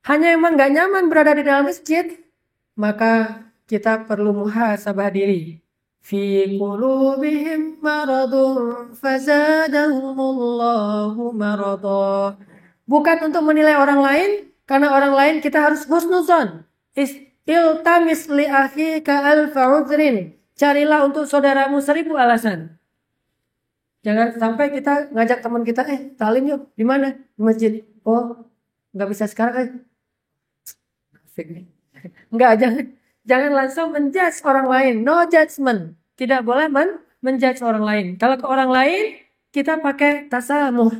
hanya emang nggak nyaman berada di dalam masjid, maka kita perlu muhasabah diri. Fi qulubihim maradun fazadahumullahu marada. Bukan untuk menilai orang lain, karena orang lain kita harus husnuzon. Iltamis li akhika alfa udhrin. Carilah untuk saudaramu 1000 alasan. Jangan sampai kita ngajak teman kita, talim yuk, di mana? Di masjid. Oh, nggak bisa sekarang. Enggak, jangan langsung menjudge orang lain. No judgment. Tidak boleh menjudge orang lain. Kalau ke orang lain, kita pakai tasamuh.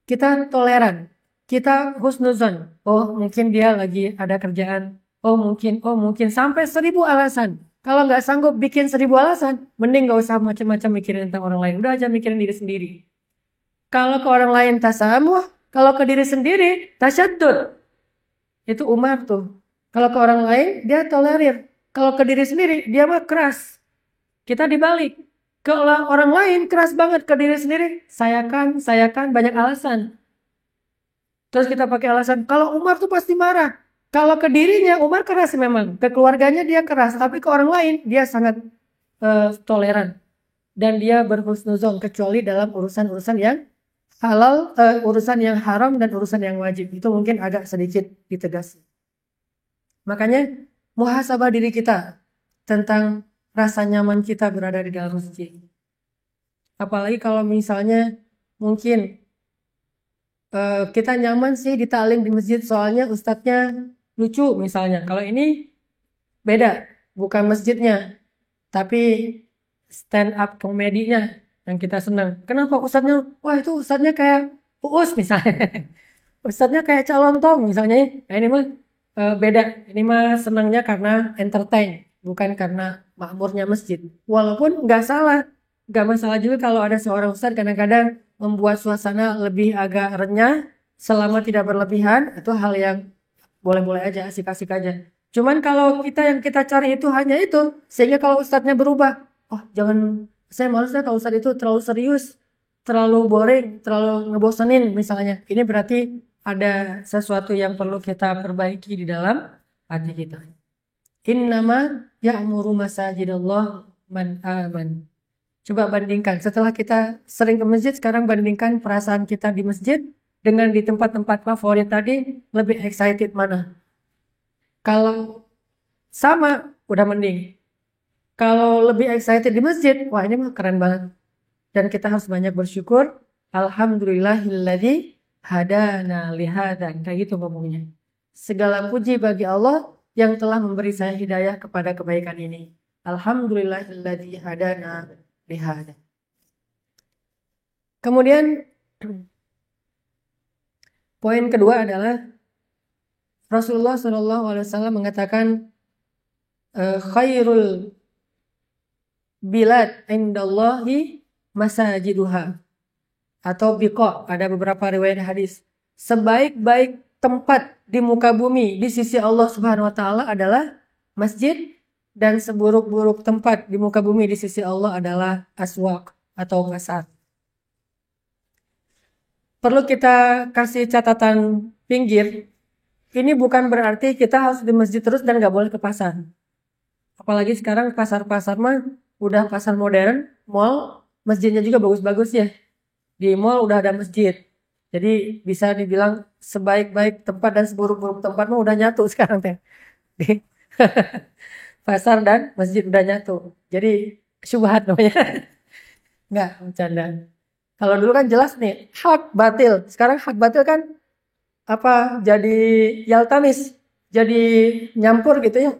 Kita toleran. Kita husnuzon. Oh, mungkin dia lagi ada kerjaan. Oh, mungkin. Sampai 1000 alasan. Kalau nggak sanggup bikin 1000 alasan, mending nggak usah macam-macam mikirin tentang orang lain. Udah aja mikirin diri sendiri. Kalau ke orang lain tasamuh, kalau ke diri sendiri tasyaddud. Itu Umar tuh. Kalau ke orang lain, dia tolerir. Kalau ke diri sendiri, dia mah keras. Kita dibalik. Kalau orang lain keras banget, ke diri sendiri, saya kan, banyak alasan. Terus kita pakai alasan, kalau Umar tuh pasti marah. Kalau ke dirinya, Umar keras memang. Ke keluarganya dia keras. Tapi ke orang lain, dia sangat toleran. Dan dia berhusnuzon, kecuali dalam urusan-urusan yang halal, urusan yang haram, dan urusan yang wajib. Itu mungkin agak sedikit ditegasi. Makanya muhasabah diri kita tentang rasa nyaman kita berada di dalam masjid. Apalagi kalau misalnya mungkin kita nyaman sih di taklim di masjid soalnya ustadznya lucu misalnya. Kalau ini beda, bukan masjidnya, tapi stand up komedinya yang kita senang. Kenapa ustadznya? Wah, itu ustadznya kayak Uus misalnya. Ustadznya kayak calon tong misalnya. Nah, ini mah beda. Ini mah senangnya karena entertain, bukan karena makmurnya masjid. Walaupun nggak salah, nggak masalah juga kalau ada seorang ustadz kadang-kadang membuat suasana lebih agak renyah selama tidak berlebihan. Itu hal yang boleh-boleh aja, asik-asik aja. Cuman kalau yang kita cari itu hanya itu, sehingga kalau ustadznya berubah, oh jangan, saya malas deh kalau ustadz itu terlalu serius, terlalu boring, terlalu ngebosenin misalnya. Ini berarti ada sesuatu yang perlu kita perbaiki di dalam hati kita. Innama ya'muru masajidallah man aman. Coba bandingkan, setelah kita sering ke masjid, sekarang bandingkan perasaan kita di masjid dengan di tempat-tempat favorit tadi, lebih excited mana? Kalau sama, udah mending. Kalau lebih excited di masjid, wah ini mah keren banget. Dan kita harus banyak bersyukur. Alhamdulillahilladzi hadana lihada. Kayak gitu ngomongnya. Segala puji bagi Allah yang telah memberi saya hidayah kepada kebaikan ini. Alhamdulillahilladzi hadana lihada. Kemudian poin kedua adalah Rasulullah SAW mengatakan khairul bilad indallahi masajiduha atau biqa. Ada beberapa riwayat hadis. Sebaik-baik tempat di muka bumi di sisi Allah Subhanahu wa taala adalah masjid, dan seburuk-buruk tempat di muka bumi di sisi Allah adalah aswaq atau pasar. Perlu kita kasih catatan pinggir. Ini bukan berarti kita harus di masjid terus dan nggak boleh ke pasar. Apalagi sekarang pasar-pasar mah udah pasar modern, mall, masjidnya juga bagus-bagus ya. Di mall udah ada masjid. Jadi bisa dibilang sebaik-baik tempat dan seburuk-buruk tempat mah udah nyatu sekarang teh. Pasar dan masjid udah nyatu. Jadi syubhat namanya. Enggak, bercanda. Kalau dulu kan jelas nih, hak batil. Sekarang hak batil kan jadi yaltamis, jadi nyampur gitu ya.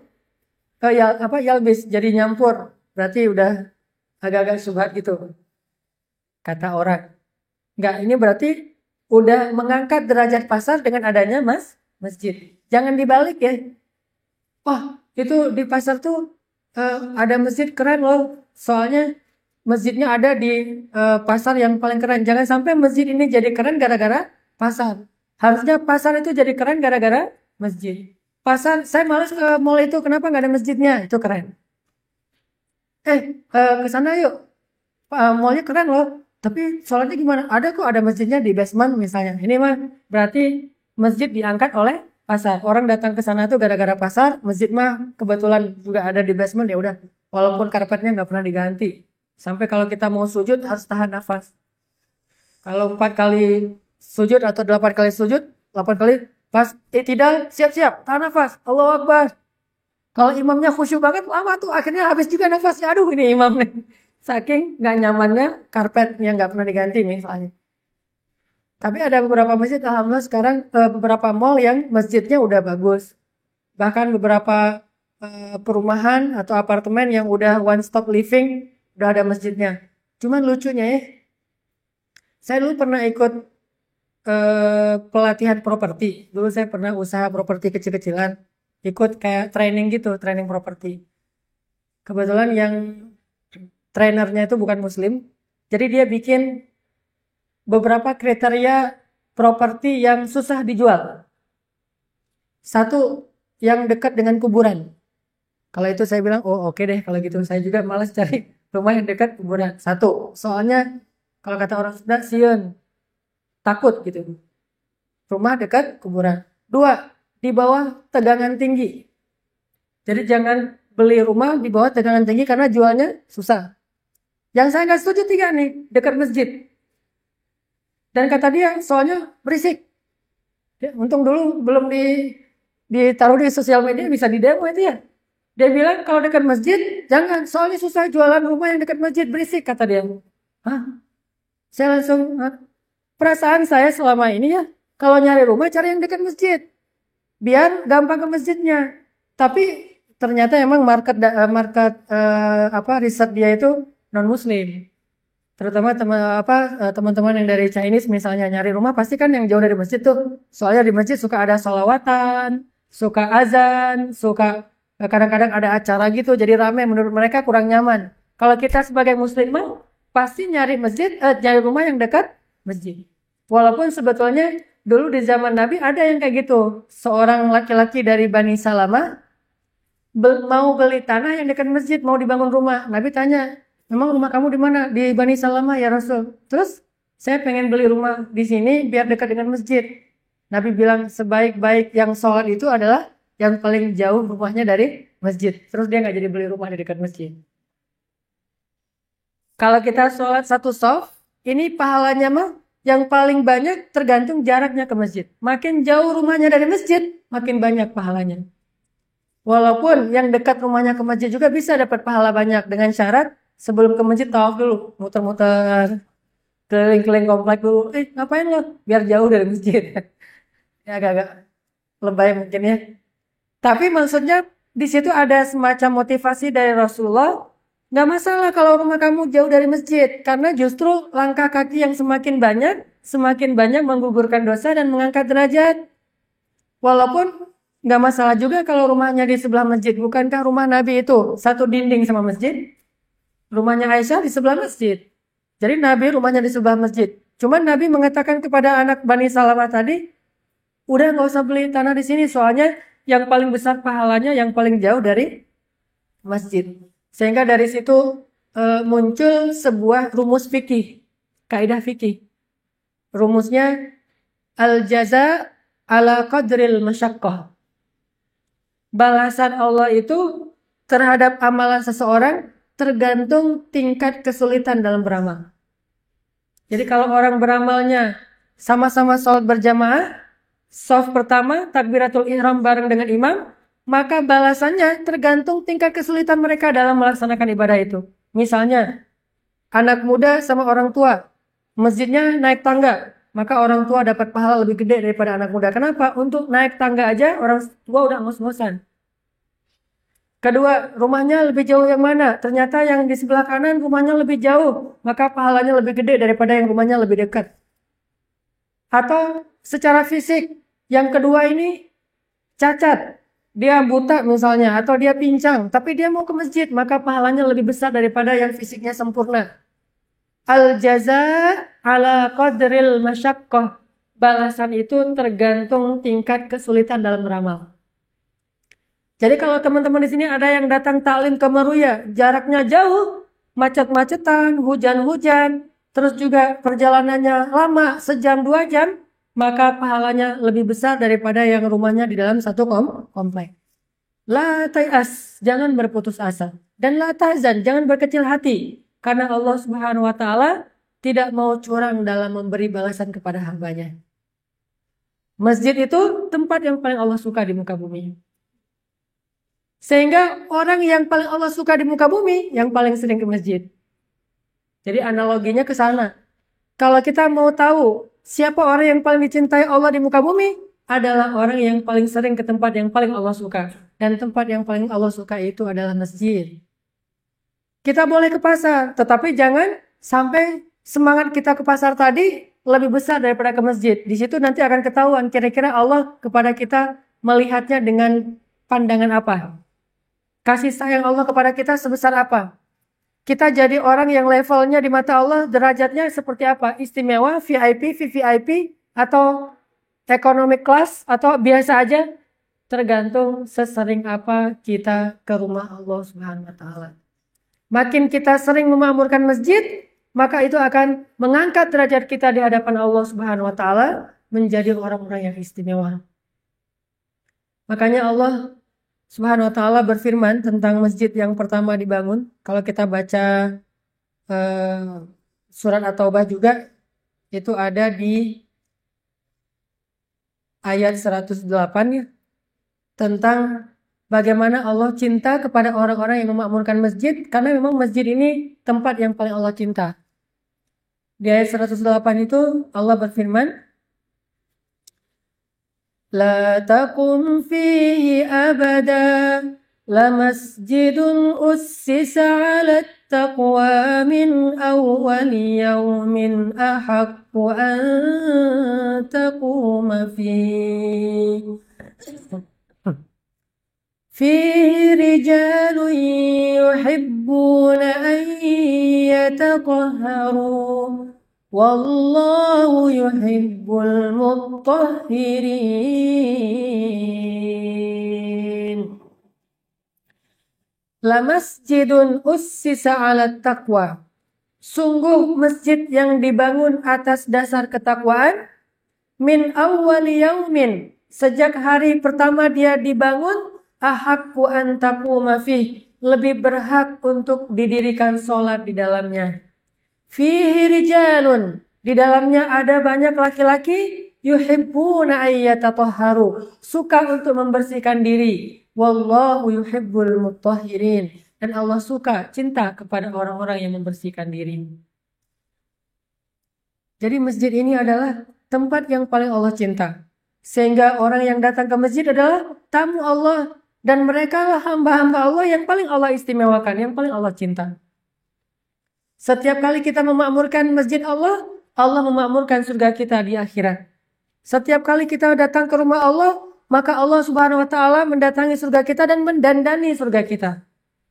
Yalbis jadi nyampur. Berarti udah agak-agak subhat gitu kata orang. Enggak, ini berarti udah mengangkat derajat pasar dengan adanya masjid. Jangan dibalik ya. Wah, itu di pasar tuh ada masjid keren loh. Soalnya masjidnya ada di pasar yang paling keren. Jangan sampai masjid ini jadi keren gara-gara pasar. Harusnya pasar itu jadi keren gara-gara masjid. Pasar, saya malas ke mall itu, kenapa nggak ada masjidnya? Itu keren. Ke sana yuk. Mallnya keren loh. Tapi soalnya gimana? Ada kok, ada masjidnya di basement misalnya. Ini mah berarti masjid diangkat oleh pasar. Orang datang ke sana tuh gara-gara pasar. Masjid mah kebetulan juga ada di basement, ya udah. Walaupun karpetnya nggak pernah diganti. Sampai kalau kita mau sujud harus tahan nafas. Kalau 4 kali sujud atau 8 kali sujud, 8 kali pas tidak siap-siap, tahan nafas. Allahu Akbar. Kalau imamnya khusyuk banget, lama tuh akhirnya habis juga nafasnya. Aduh, ini imam nih. Saking nggak nyamannya karpet yang nggak pernah diganti misalnya. Tapi ada beberapa masjid, alhamdulillah sekarang beberapa mall yang masjidnya udah bagus. Bahkan beberapa perumahan atau apartemen yang udah one stop living udah ada masjidnya. Cuman lucunya ya, saya dulu pernah ikut pelatihan properti. Dulu saya pernah usaha properti kecil-kecilan. Ikut kayak training gitu, training properti. Kebetulan yang trainernya itu bukan muslim. Jadi dia bikin beberapa kriteria properti yang susah dijual. Satu, yang dekat dengan kuburan. Kalau itu saya bilang, oh oke deh kalau gitu. Saya juga malas cari rumah yang dekat kuburan. Satu, soalnya kalau kata orang Sunda, sieun, takut gitu. Rumah dekat kuburan. Dua, di bawah tegangan tinggi. Jadi jangan beli rumah di bawah tegangan tinggi karena jualnya susah. Yang saya nggak setuju tiga nih, dekat masjid. Dan kata dia, soalnya berisik. Ya, untung dulu belum ditaruh di sosial media, bisa di demo itu ya. Dia bilang kalau dekat masjid, jangan. Soalnya susah jualan rumah yang dekat masjid, berisik, kata dia. Hah? Saya langsung, perasaan saya selama ini ya, kalau nyari rumah cari yang dekat masjid. Biar gampang ke masjidnya. Tapi ternyata emang riset dia itu non muslim. Terutama teman-teman yang dari Chinese misalnya nyari rumah pasti kan yang jauh dari masjid tuh. Soalnya di masjid suka ada sholawatan, suka azan, suka kadang-kadang ada acara gitu, jadi ramai, menurut mereka kurang nyaman. Kalau kita sebagai muslimah pasti nyari nyari rumah yang dekat masjid. Walaupun sebetulnya dulu di zaman Nabi ada yang kayak gitu. Seorang laki-laki dari Bani Salamah mau beli tanah yang dekat masjid, mau dibangun rumah. Nabi tanya, memang rumah kamu di mana? Di Bani Salamah ya Rasul. Terus saya pengen beli rumah di sini biar dekat dengan masjid. Nabi bilang sebaik-baik yang sholat itu adalah yang paling jauh rumahnya dari masjid. Terus dia nggak jadi beli rumah di dekat masjid. Kalau kita sholat satu shaf, ini pahalanya mah yang paling banyak tergantung jaraknya ke masjid. Makin jauh rumahnya dari masjid, makin banyak pahalanya. Walaupun yang dekat rumahnya ke masjid juga bisa dapat pahala banyak dengan syarat sebelum ke masjid tawaf dulu, muter-muter, keliling-keliling komplek dulu. Ngapain lo? Biar jauh dari masjid. Ya agak-agak lebay mungkin ya. Tapi maksudnya di situ ada semacam motivasi dari Rasulullah. Nggak masalah kalau rumah kamu jauh dari masjid, karena justru langkah kaki yang semakin banyak menggugurkan dosa dan mengangkat derajat. Walaupun nggak masalah juga kalau rumahnya di sebelah masjid. Bukankah rumah Nabi itu satu dinding sama masjid? Rumahnya Aisyah di sebelah masjid. Jadi Nabi rumahnya di sebelah masjid. Cuman Nabi mengatakan kepada anak Bani Salamah tadi, udah nggak usah beli tanah di sini, soalnya yang paling besar pahalanya yang paling jauh dari masjid. Sehingga dari situ muncul sebuah rumus fikih, kaidah fikih. Rumusnya al-jaza ala qadril masyaqqah. Balasan Allah itu terhadap amalan seseorang tergantung tingkat kesulitan dalam beramal. Jadi kalau orang beramalnya sama-sama sholat berjamaah, shaf pertama takbiratul ihram bareng dengan imam, maka balasannya tergantung tingkat kesulitan mereka dalam melaksanakan ibadah itu. Misalnya, anak muda sama orang tua masjidnya naik tangga, maka orang tua dapat pahala lebih gede daripada anak muda. Kenapa? Untuk naik tangga aja orang tua udah ngos-ngosan. Kedua, rumahnya lebih jauh yang mana? Ternyata yang di sebelah kanan rumahnya lebih jauh, maka pahalanya lebih gede daripada yang rumahnya lebih dekat. Atau secara fisik, yang kedua ini cacat, dia buta misalnya, atau dia pincang, tapi dia mau ke masjid, maka pahalanya lebih besar daripada yang fisiknya sempurna. Al-jaza ala qadril masyaqqah. Balasan itu tergantung tingkat kesulitan dalam beramal. Jadi kalau teman-teman di sini ada yang datang taklim ke Meruya, jaraknya jauh, macet-macetan, hujan-hujan, terus juga perjalanannya lama, sejam 2 jam, maka pahalanya lebih besar daripada yang rumahnya di dalam satu komplek. La tayas, jangan berputus asa. Dan la tahzan, jangan berkecil hati. Karena Allah Subhanahu wa Ta'ala tidak mau curang dalam memberi balasan kepada hambanya. Masjid itu tempat yang paling Allah suka di muka bumi. Sehingga orang yang paling Allah suka di muka bumi, yang paling sering ke masjid. Jadi analoginya ke sana. Kalau kita mau tahu siapa orang yang paling dicintai Allah di muka bumi, adalah orang yang paling sering ke tempat yang paling Allah suka. Dan tempat yang paling Allah suka itu adalah masjid. Kita boleh ke pasar, tetapi jangan sampai semangat kita ke pasar tadi lebih besar daripada ke masjid. Di situ nanti akan ketahuan kira-kira Allah kepada kita melihatnya dengan pandangan apa. Kasih sayang Allah kepada kita sebesar apa? Kita jadi orang yang levelnya di mata Allah, derajatnya seperti apa? Istimewa, VIP, VVIP, atau economic class, atau biasa aja? Tergantung sesering apa kita ke rumah Allah Subhanahu wa Ta'ala. Makin kita sering memakmurkan masjid, maka itu akan mengangkat derajat kita di hadapan Allah Subhanahu wa Ta'ala menjadi orang-orang yang istimewa. Makanya Allah Subhanahu wa Ta'ala berfirman tentang masjid yang pertama dibangun. Kalau kita baca surat At-Taubah juga, itu ada di ayat 108 ya, tentang bagaimana Allah cinta kepada orang-orang yang memakmurkan masjid, karena memang masjid ini tempat yang paling Allah cinta. Di ayat 108 itu Allah berfirman, La taqum fihi abada lamasjidun ussisa ala taqwa min awwali yawmin ahaqqu an taquma fihi. Fihi rijalun yuhibbuna an yataqahharu. Wallahu yuhibbul mutahhirin. La masjidun ussisa 'ala taqwa. Sungguh masjid yang dibangun atas dasar ketakwaan, min awwali yaumin, sejak hari pertama dia dibangun, ahaqqu an taquma fih, lebih berhak untuk didirikan sholat di dalamnya. Fihi rijalun, di dalamnya ada banyak laki-laki, yuhibbuna ayyatatahharu, suka untuk membersihkan diri. Wallahu yuhibbul mutahhirin, dan Allah suka, cinta kepada orang-orang yang membersihkan diri. Jadi masjid ini adalah tempat yang paling Allah cinta. Sehingga orang yang datang ke masjid adalah tamu Allah, dan mereka lah hamba-hamba Allah yang paling Allah istimewakan, yang paling Allah cinta. Setiap kali kita memakmurkan masjid Allah, Allah memakmurkan surga kita di akhirat. Setiap kali kita datang ke rumah Allah, maka Allah Subhanahu wa Ta'ala mendatangi surga kita dan mendandani surga kita.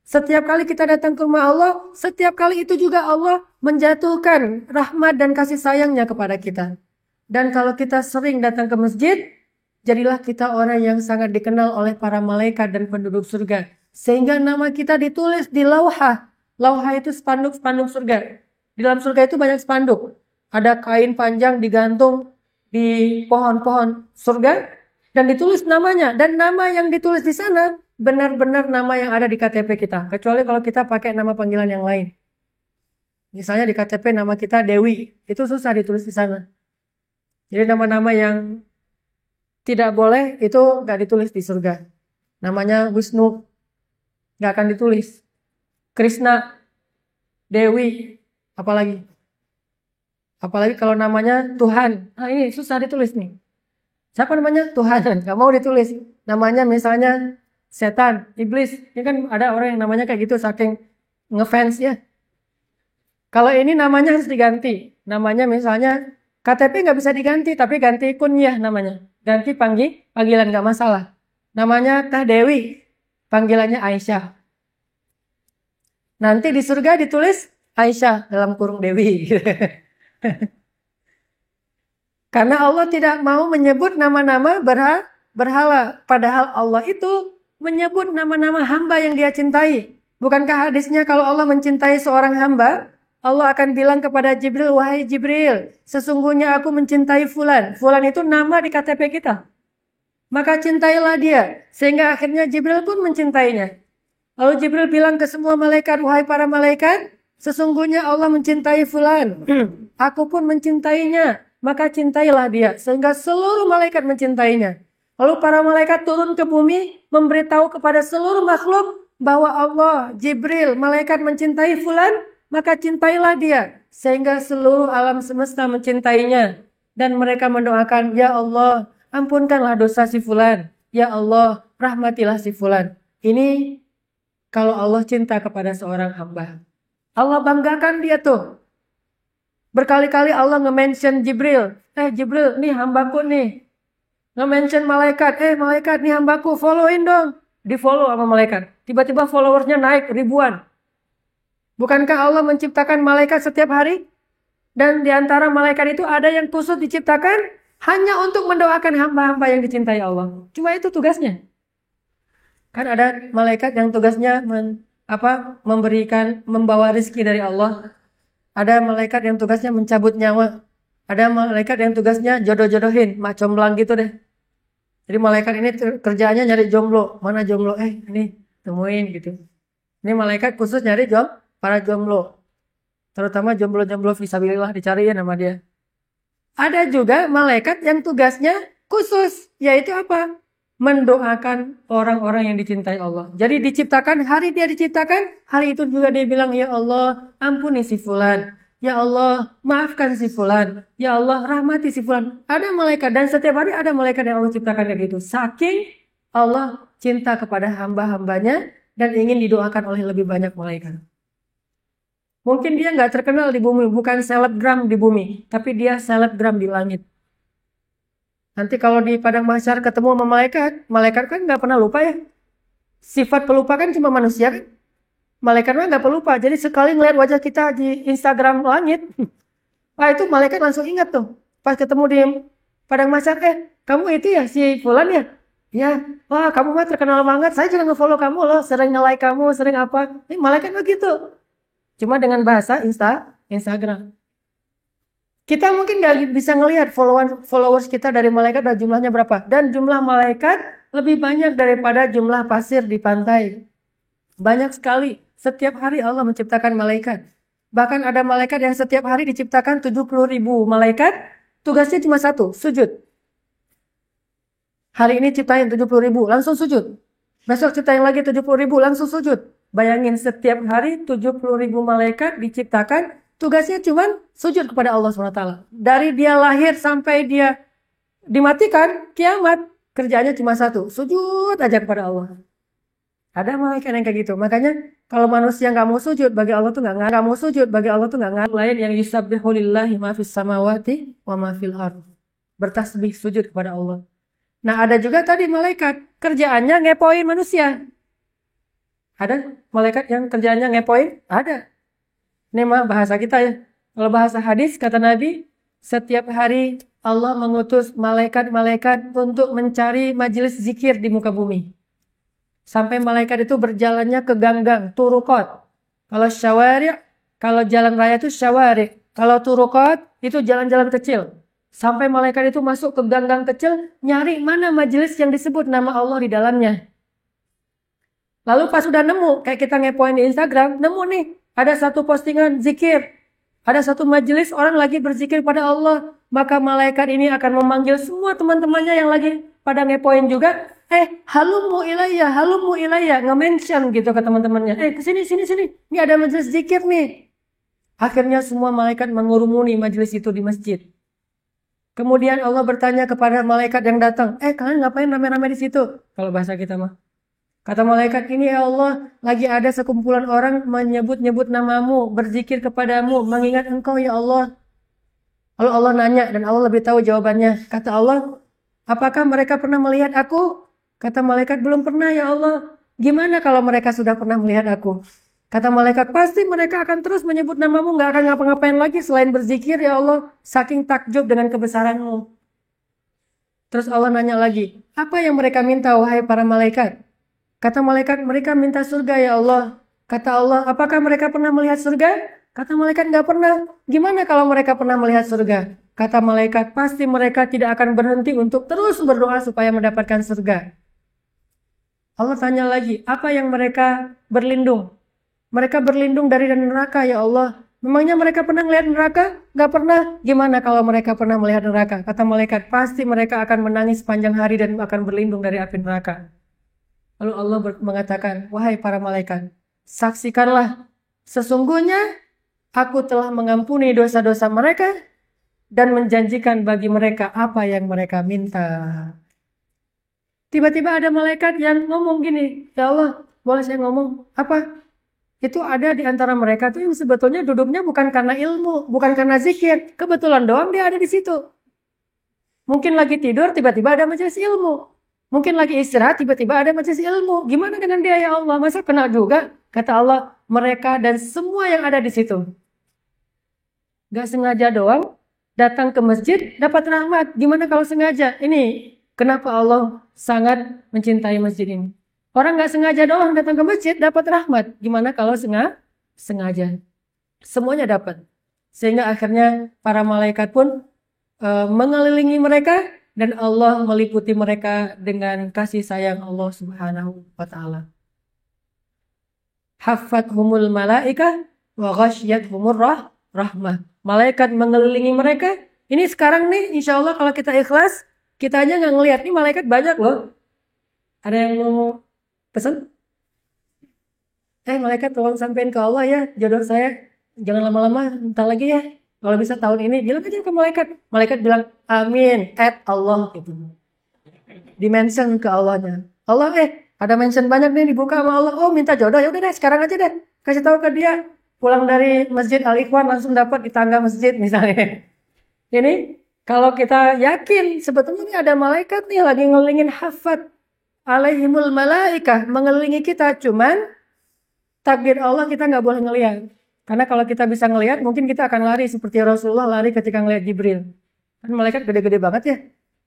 Setiap kali kita datang ke rumah Allah, setiap kali itu juga Allah menjatuhkan rahmat dan kasih sayangnya kepada kita. Dan kalau kita sering datang ke masjid, jadilah kita orang yang sangat dikenal oleh para malaikat dan penduduk surga. Sehingga nama kita ditulis di lauhah. Lauhah itu spanduk-spanduk surga. Di dalam surga itu banyak spanduk. Ada kain panjang digantung di pohon-pohon surga dan ditulis namanya. Dan nama yang ditulis di sana benar-benar nama yang ada di KTP kita. Kecuali kalau kita pakai nama panggilan yang lain. Misalnya di KTP nama kita Dewi, itu susah ditulis di sana. Jadi nama-nama yang tidak boleh itu nggak ditulis di surga. Namanya Wisnu, nggak akan ditulis. Krishna, Dewi, apalagi Apalagi kalau namanya Tuhan. Nah ini susah ditulis nih. Siapa namanya? Tuhan. Gak mau ditulis. Namanya misalnya setan, iblis. Ini kan ada orang yang namanya kayak gitu saking ngefans ya. Kalau ini namanya harus diganti. Namanya misalnya KTP nggak bisa diganti, tapi ganti kunyah namanya. Ganti panggilan nggak masalah. Namanya Teh Dewi, panggilannya Aisyah. Nanti di surga ditulis Aisyah dalam kurung Dewi. Karena Allah tidak mau menyebut nama-nama berhala. Padahal Allah itu menyebut nama-nama hamba yang dia cintai. Bukankah hadisnya kalau Allah mencintai seorang hamba, Allah akan bilang kepada Jibril, wahai Jibril, sesungguhnya aku mencintai Fulan. Fulan itu nama di KTP kita. Maka cintailah dia. Sehingga akhirnya Jibril pun mencintainya. Lalu Jibril bilang ke semua malaikat, wahai para malaikat, sesungguhnya Allah mencintai Fulan. Aku pun mencintainya. Maka cintailah dia. Sehingga seluruh malaikat mencintainya. Lalu para malaikat turun ke bumi, memberitahu kepada seluruh makhluk bahwa Allah, Jibril, malaikat mencintai Fulan, maka cintailah dia. Sehingga seluruh alam semesta mencintainya. Dan mereka mendoakan, ya Allah, ampunkanlah dosa si Fulan. Ya Allah, rahmatilah si Fulan. Ini kalau Allah cinta kepada seorang hamba. Allah banggakan dia tuh. Berkali-kali Allah nge-mention Jibril. Jibril, nih hambaku nih. Nge-mention malaikat. Malaikat, nih hambaku, followin dong. Di-follow sama malaikat. Tiba-tiba followersnya naik ribuan. Bukankah Allah menciptakan malaikat setiap hari? Dan di antara malaikat itu ada yang khusus diciptakan hanya untuk mendoakan hamba-hamba yang dicintai Allah. Cuma itu tugasnya. Kan ada malaikat yang tugasnya membawa rezeki dari Allah. Ada malaikat yang tugasnya mencabut nyawa. Ada malaikat yang tugasnya jodoh-jodohin, comblang gitu deh. Jadi malaikat ini kerjaannya nyari jomblo. Mana jomblo? Ini temuin gitu. Ini malaikat khusus nyari para jomblo. Terutama jomblo-jomblo fisabilillah dicariin sama dia. Ada juga malaikat yang tugasnya khusus. Yaitu apa? Mendoakan orang-orang yang dicintai Allah. Jadi diciptakan, hari dia diciptakan, hari itu juga dia bilang, ya Allah, ampuni si Fulan. Ya Allah, maafkan si Fulan. Ya Allah, rahmati si Fulan. Ada malaikat, dan setiap hari ada malaikat yang Allah ciptakan kayak gitu. Saking Allah cinta kepada hamba-hambanya dan ingin didoakan oleh lebih banyak malaikat. Mungkin dia nggak terkenal di bumi, bukan selebgram di bumi, tapi dia selebgram di langit. Nanti kalau di padang mahsyar ketemu sama malaikat kan nggak pernah lupa ya. Sifat pelupa kan cuma manusia kan. Malaikat mah nggak pelupa. Jadi sekali ngeliat wajah kita di Instagram langit, itu malaikat langsung ingat tuh. Pas ketemu di padang mahsyar, kamu itu ya si Fulan ya? Ya, wah kamu mah terkenal banget. Saya juga nge-follow kamu loh, sering nge-like kamu, sering apa. Ini malaikat begitu. Cuma dengan bahasa Instagram. Kita mungkin nggak bisa ngelihat followers kita dari malaikat dan jumlahnya berapa. Dan jumlah malaikat lebih banyak daripada jumlah pasir di pantai. Banyak sekali. Setiap hari Allah menciptakan malaikat. Bahkan ada malaikat yang setiap hari diciptakan 70.000 malaikat. Tugasnya cuma satu, sujud. Hari ini ciptain 70.000, langsung sujud. Besok ciptain lagi 70.000, langsung sujud. Bayangin setiap hari 70.000 malaikat diciptakan. Tugasnya cuma sujud kepada Allah SWT. Dari dia lahir sampai dia dimatikan, kiamat, kerjaannya cuma satu. Sujud aja kepada Allah. Ada malaikat yang kayak gitu. Makanya kalau manusia nggak mau sujud, bagi Allah tuh nggak mau sujud, bagi Allah tuh nggak ngaruh. Lain yang yusabbihu lillahi ma fis samawati wa ma fil ardh. Bertasbih sujud kepada Allah. Nah ada juga tadi malaikat, kerjaannya ngepoin manusia. Ada malaikat yang kerjaannya ngepoin? Ada. Ini mah bahasa kita ya. Kalau bahasa hadis kata Nabi, setiap hari Allah mengutus malaikat-malaikat untuk mencari majelis zikir di muka bumi. Sampai malaikat itu berjalannya ke gang-gang, turukot. Kalau syawari', kalau jalan raya itu syawari'. Kalau turukot itu jalan-jalan kecil. Sampai malaikat itu masuk ke gang-gang kecil, nyari mana majelis yang disebut nama Allah di dalamnya. Lalu pas sudah nemu, kayak kita ngepoin di Instagram, nemu nih. Ada satu postingan zikir. Ada satu majelis orang lagi berzikir pada Allah. Maka malaikat ini akan memanggil semua teman-temannya yang lagi pada ngepoin juga. Halumu ilayya. Nge-mention gitu ke teman-temannya. Kesini. Ini ada majelis zikir nih. Akhirnya semua malaikat mengurumuni majelis itu di masjid. Kemudian Allah bertanya kepada malaikat yang datang, kalian ngapain rame-rame di situ? Kalau bahasa kita mah. Kata malaikat, ini ya Allah, lagi ada sekumpulan orang menyebut-nyebut namamu, berzikir kepadamu, mengingat engkau ya Allah. Lalu Allah nanya dan Allah lebih tahu jawabannya. Kata Allah, apakah mereka pernah melihat aku? Kata malaikat, belum pernah ya Allah. Gimana kalau mereka sudah pernah melihat aku? Kata malaikat, pasti mereka akan terus menyebut namamu, gak akan ngapa-ngapain lagi selain berzikir ya Allah, saking takjub dengan kebesaranmu. Terus Allah nanya lagi, apa yang mereka minta wahai para malaikat? Kata malaikat, mereka minta surga ya Allah. Kata Allah, apakah mereka pernah melihat surga? Kata malaikat, gak pernah. Gimana kalau mereka pernah melihat surga? Kata malaikat, pasti mereka tidak akan berhenti untuk terus berdoa supaya mendapatkan surga. Allah tanya lagi, apa yang mereka berlindung? Mereka berlindung dari neraka ya Allah. Memangnya mereka pernah melihat neraka? Gak pernah. Gimana kalau mereka pernah melihat neraka? Kata malaikat, pasti mereka akan menangis sepanjang hari dan akan berlindung dari api neraka. Lalu Allah mengatakan, wahai para malaikat, saksikanlah, sesungguhnya aku telah mengampuni dosa-dosa mereka dan menjanjikan bagi mereka apa yang mereka minta. Tiba-tiba ada malaikat yang ngomong gini, ya Allah, boleh saya ngomong? Apa? Itu ada di antara mereka tuh yang sebetulnya duduknya bukan karena ilmu, bukan karena zikir. Kebetulan doang dia ada di situ. Mungkin lagi tidur, tiba-tiba ada majelis ilmu. Mungkin lagi istirahat, tiba-tiba ada majelis ilmu. Gimana dengan dia ya Allah? Masa kenal juga? Kata Allah, mereka dan semua yang ada di situ. Gak sengaja doang, datang ke masjid, dapat rahmat. Gimana kalau sengaja? Ini, kenapa Allah sangat mencintai masjid ini? Orang gak sengaja doang datang ke masjid, dapat rahmat. Gimana kalau sengaja? Semuanya dapat. Sehingga akhirnya para malaikat pun mengelilingi mereka dan Allah meliputi mereka dengan kasih sayang Allah Subhanahu wa taala. Haffathumul malaikah wa ghasyyathumur rahmah. Malaikat mengelilingi mereka. Ini sekarang nih, insya Allah kalau kita ikhlas, kita aja nggak ngelihat nih malaikat banyak loh. Ada yang mau pesan? Malaikat tolong sampein ke Allah ya, jodoh saya jangan lama-lama, entar lagi ya. Kalau bisa tahun ini, bilang aja ke malaikat. Malaikat bilang, amin, Allah gitu. Dimention ke Allahnya. Allah ada mention banyak nih dibuka sama Allah. Oh minta jodoh, ya udah deh sekarang aja deh. Kasih tahu ke dia. Pulang dari Masjid Al-Ikhwan langsung dapat di tangga masjid misalnya. Ini kalau kita yakin sebetulnya ini ada malaikat nih lagi ngelilingin hafat alaihimul malaikah mengelilingi kita, cuman takdir Allah kita nggak boleh ngelihat. Karena kalau kita bisa ngelihat, mungkin kita akan lari seperti Rasulullah lari ketika ngelihat Jibril. Kan malaikat gede-gede banget ya.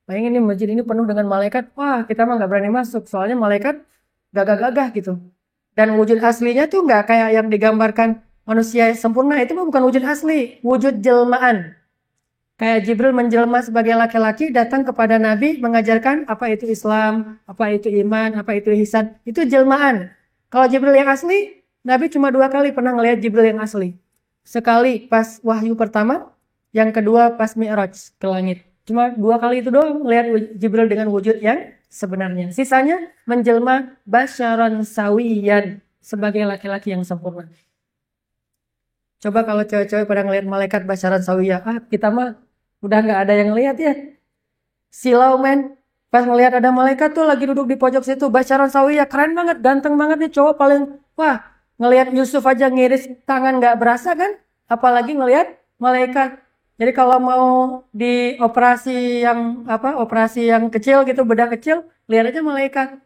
Bayangin nih masjid ini penuh dengan malaikat. Wah, kita mah nggak berani masuk. Soalnya malaikat gagah-gagah gitu. Dan wujud aslinya tuh nggak kayak yang digambarkan manusia sempurna. Itu mah bukan wujud asli. Wujud jelmaan. Kayak Jibril menjelma sebagai laki-laki datang kepada Nabi mengajarkan apa itu Islam, apa itu iman, apa itu ihsan. Itu jelmaan. Kalau Jibril yang asli, Nabi cuma 2 kali pernah ngelihat Jibril yang asli. Sekali pas wahyu pertama, yang kedua pas Mi'raj ke langit. Cuma 2 kali itu doang ngelihat Jibril dengan wujud yang sebenarnya. Sisanya menjelma basyaran sawiyan sebagai laki-laki yang sempurna. Coba kalau cewek-cewek pada ngelihat malaikat basyaran sawiyan, kita mah udah nggak ada yang ngelihat ya. Silau men, pas ngelihat ada malaikat tuh lagi duduk di pojok situ, basyaran sawiyan, keren banget, ganteng banget nih cowok paling, wah. Ngelihat Yusuf aja ngiris tangan nggak berasa kan? Apalagi ngelihat malaikat. Jadi kalau mau di operasi yang kecil gitu, bedah kecil, lihat aja malaikat.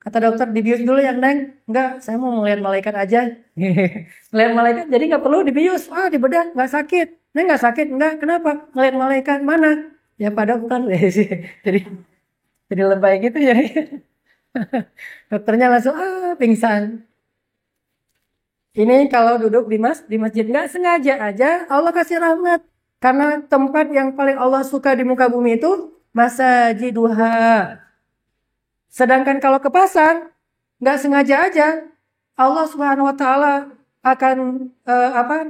Kata dokter, dibius dulu yang Neng. Enggak, saya mau ngelihat malaikat aja. Ngelihat malaikat, jadi nggak perlu dibius. Dibedah, nggak sakit. Neng nggak sakit? Enggak, kenapa? Ngelihat malaikat, mana? Ya Pak Dokter. jadi lebay gitu jadi. Dokternya langsung, pingsan. Ini kalau duduk di masjid nggak sengaja aja Allah kasih rahmat. Karena tempat yang paling Allah suka di muka bumi itu masajiduha. Sedangkan kalau ke pasar nggak sengaja aja Allah Subhanahu wa taala akan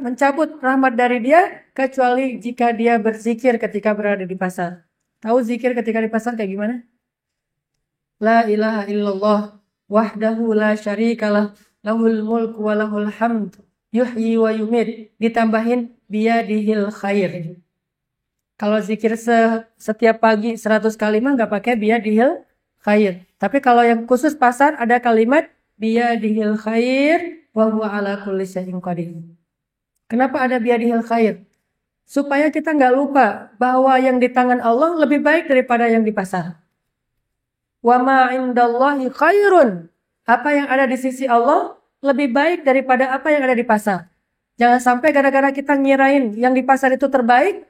mencabut rahmat dari dia kecuali jika dia berzikir ketika berada di pasar. Tahu zikir ketika di pasar kayak gimana? La ilaha illallah wahdahu la syarikalah lahul mulku wa lahul hamd yuhyi wa yumit, ditambahin biyadihil khair. Kalau zikir setiap pagi 100 kali mah nggak pakai biyadihil khair. Tapi kalau yang khusus pasar ada kalimat biyadihil khair wa huwa ala kulli syai'in qadir. Kenapa ada biyadihil khair? Supaya kita nggak lupa bahwa yang di tangan Allah lebih baik daripada yang di pasar. Wa ma indallahi khairun. Apa yang ada di sisi Allah lebih baik daripada apa yang ada di pasar. Jangan sampai gara-gara kita ngirain yang di pasar itu terbaik,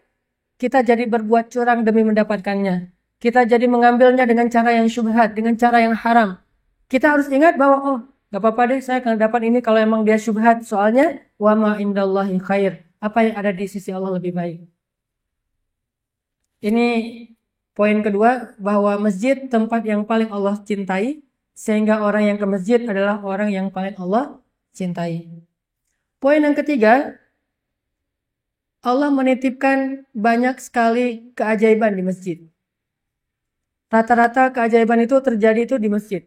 kita jadi berbuat curang demi mendapatkannya. Kita jadi mengambilnya dengan cara yang syubhat, dengan cara yang haram. Kita harus ingat bahwa gak apa-apa deh saya akan dapat ini kalau emang dia syubhat. Soalnya wa ma indallahi khair. Apa yang ada di sisi Allah lebih baik. Ini poin kedua, bahwa masjid tempat yang paling Allah cintai, sehingga orang yang ke masjid adalah orang yang paling Allah cintai. Poin yang ketiga, Allah menitipkan banyak sekali keajaiban di masjid. Rata-rata keajaiban itu terjadi itu di masjid.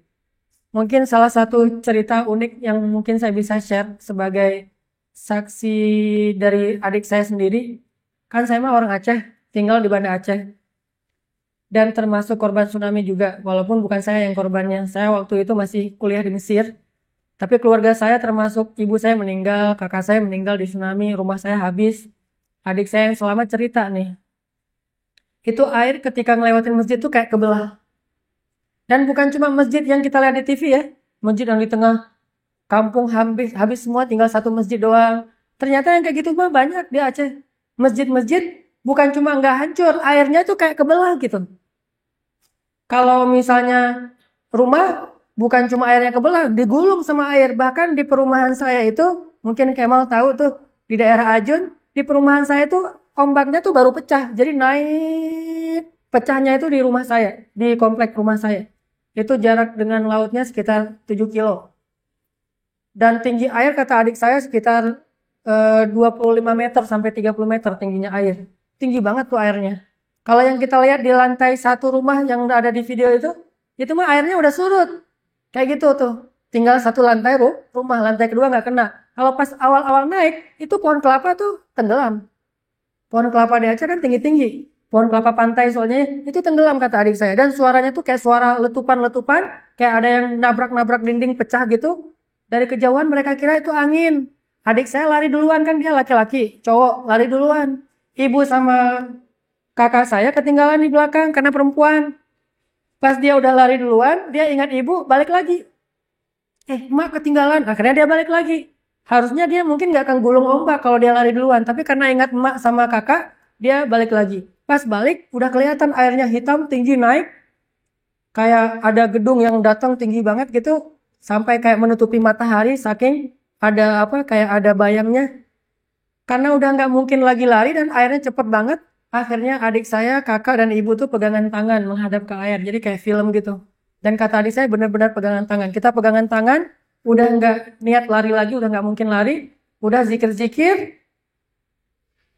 Mungkin salah satu cerita unik yang mungkin saya bisa share sebagai saksi dari adik saya sendiri. Kan saya mah orang Aceh, tinggal di Banda Aceh. Dan termasuk korban tsunami juga, walaupun bukan saya yang korbannya. Saya waktu itu masih kuliah di Mesir. Tapi keluarga saya termasuk ibu saya meninggal, kakak saya meninggal di tsunami, rumah saya habis. Adik saya yang selamat cerita nih. Itu air ketika ngelewatin masjid tuh kayak kebelah. Dan bukan cuma masjid yang kita lihat di TV ya. Masjid yang di tengah kampung habis semua, tinggal satu masjid doang. Ternyata yang kayak gitu mah banyak di Aceh. Masjid-masjid bukan cuma nggak hancur, airnya tuh kayak kebelah gitu. Kalau misalnya rumah bukan cuma airnya kebelah, digulung sama air. Bahkan di perumahan saya itu, mungkin Kemal tahu tuh, di daerah Ajun, di perumahan saya tuh ombaknya tuh baru pecah. Jadi naik, pecahnya itu di rumah saya, di komplek rumah saya. Itu jarak dengan lautnya sekitar 7 kilo. Dan tinggi air kata adik saya sekitar 25 meter sampai 30 meter tingginya air. Tinggi banget tuh airnya. Kalau yang kita lihat di lantai satu rumah yang ada di video itu mah airnya udah surut. Kayak gitu tuh. Tinggal satu lantai rumah, lantai kedua nggak kena. Kalau pas awal-awal naik, itu pohon kelapa tuh tenggelam. Pohon kelapa di Aceh kan tinggi-tinggi. Pohon kelapa pantai soalnya itu tenggelam kata adik saya. Dan suaranya tuh kayak suara letupan-letupan. Kayak ada yang nabrak-nabrak dinding pecah gitu. Dari kejauhan mereka kira itu angin. Adik saya lari duluan, kan dia laki-laki. Cowok lari duluan. Ibu sama kakak saya ketinggalan di belakang karena perempuan. Pas dia udah lari duluan, dia ingat ibu, balik lagi. Mak ketinggalan. Akhirnya dia balik lagi. Harusnya dia mungkin gak akan gulung ombak kalau dia lari duluan. Tapi karena ingat emak sama kakak, dia balik lagi. Pas balik, udah kelihatan airnya hitam, tinggi, naik. Kayak ada gedung yang datang tinggi banget gitu. Sampai kayak menutupi matahari, saking ada kayak ada bayangnya. Karena udah gak mungkin lagi lari dan airnya cepet banget. Akhirnya adik saya, kakak, dan ibu tuh pegangan tangan menghadap ke air. Jadi kayak film gitu. Dan kata adik saya benar-benar pegangan tangan. Kita pegangan tangan, udah nggak niat lari lagi, udah nggak mungkin lari. Udah zikir-zikir.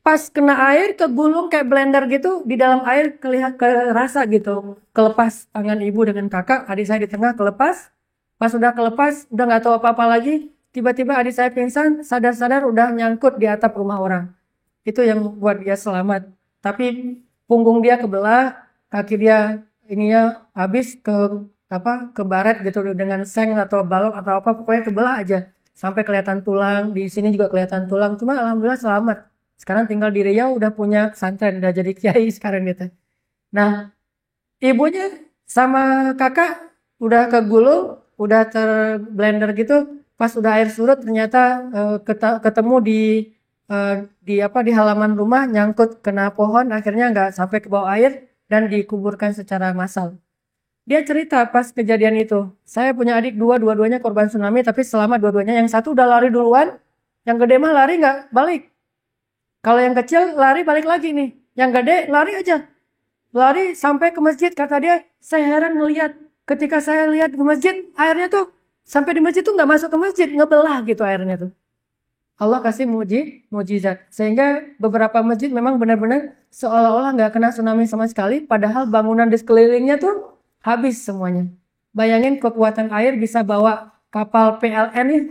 Pas kena air, kegulung kayak blender gitu. Di dalam air kerasa gitu. Kelepas tangan ibu dengan kakak. Adik saya di tengah kelepas. Pas udah kelepas, udah nggak tahu apa-apa lagi. Tiba-tiba adik saya pingsan, sadar-sadar udah nyangkut di atap rumah orang. Itu yang buat dia selamat. Tapi punggung dia kebelah, kaki dia ininya habis ke baret gitu dengan seng atau balok atau apa, pokoknya kebelah aja. Sampai kelihatan tulang, di sini juga kelihatan tulang. Cuma alhamdulillah selamat. Sekarang tinggal di Riau, udah punya pesantren, udah jadi kiai sekarang gitu. Nah, ibunya sama kakak udah kegulung, udah terblender gitu. Pas udah air surut ternyata ketemu di halaman rumah, nyangkut kena pohon, akhirnya nggak sampai ke bawah air dan dikuburkan secara massal. Dia cerita pas kejadian itu, saya punya adik dua-duanya korban tsunami, tapi selama dua-duanya, yang satu udah lari duluan, yang gede mah lari nggak balik. Kalau yang kecil lari balik lagi nih, yang gede lari aja, lari sampai ke masjid. Kata dia, saya heran ngelihat ketika saya lihat ke masjid, airnya tuh sampai di masjid tuh nggak masuk ke masjid, ngebelah gitu airnya tuh. Allah kasih mujizat. Sehingga beberapa masjid memang benar-benar seolah-olah nggak kena tsunami sama sekali. Padahal bangunan di sekelilingnya tuh habis semuanya. Bayangin kekuatan air bisa bawa kapal PLN nih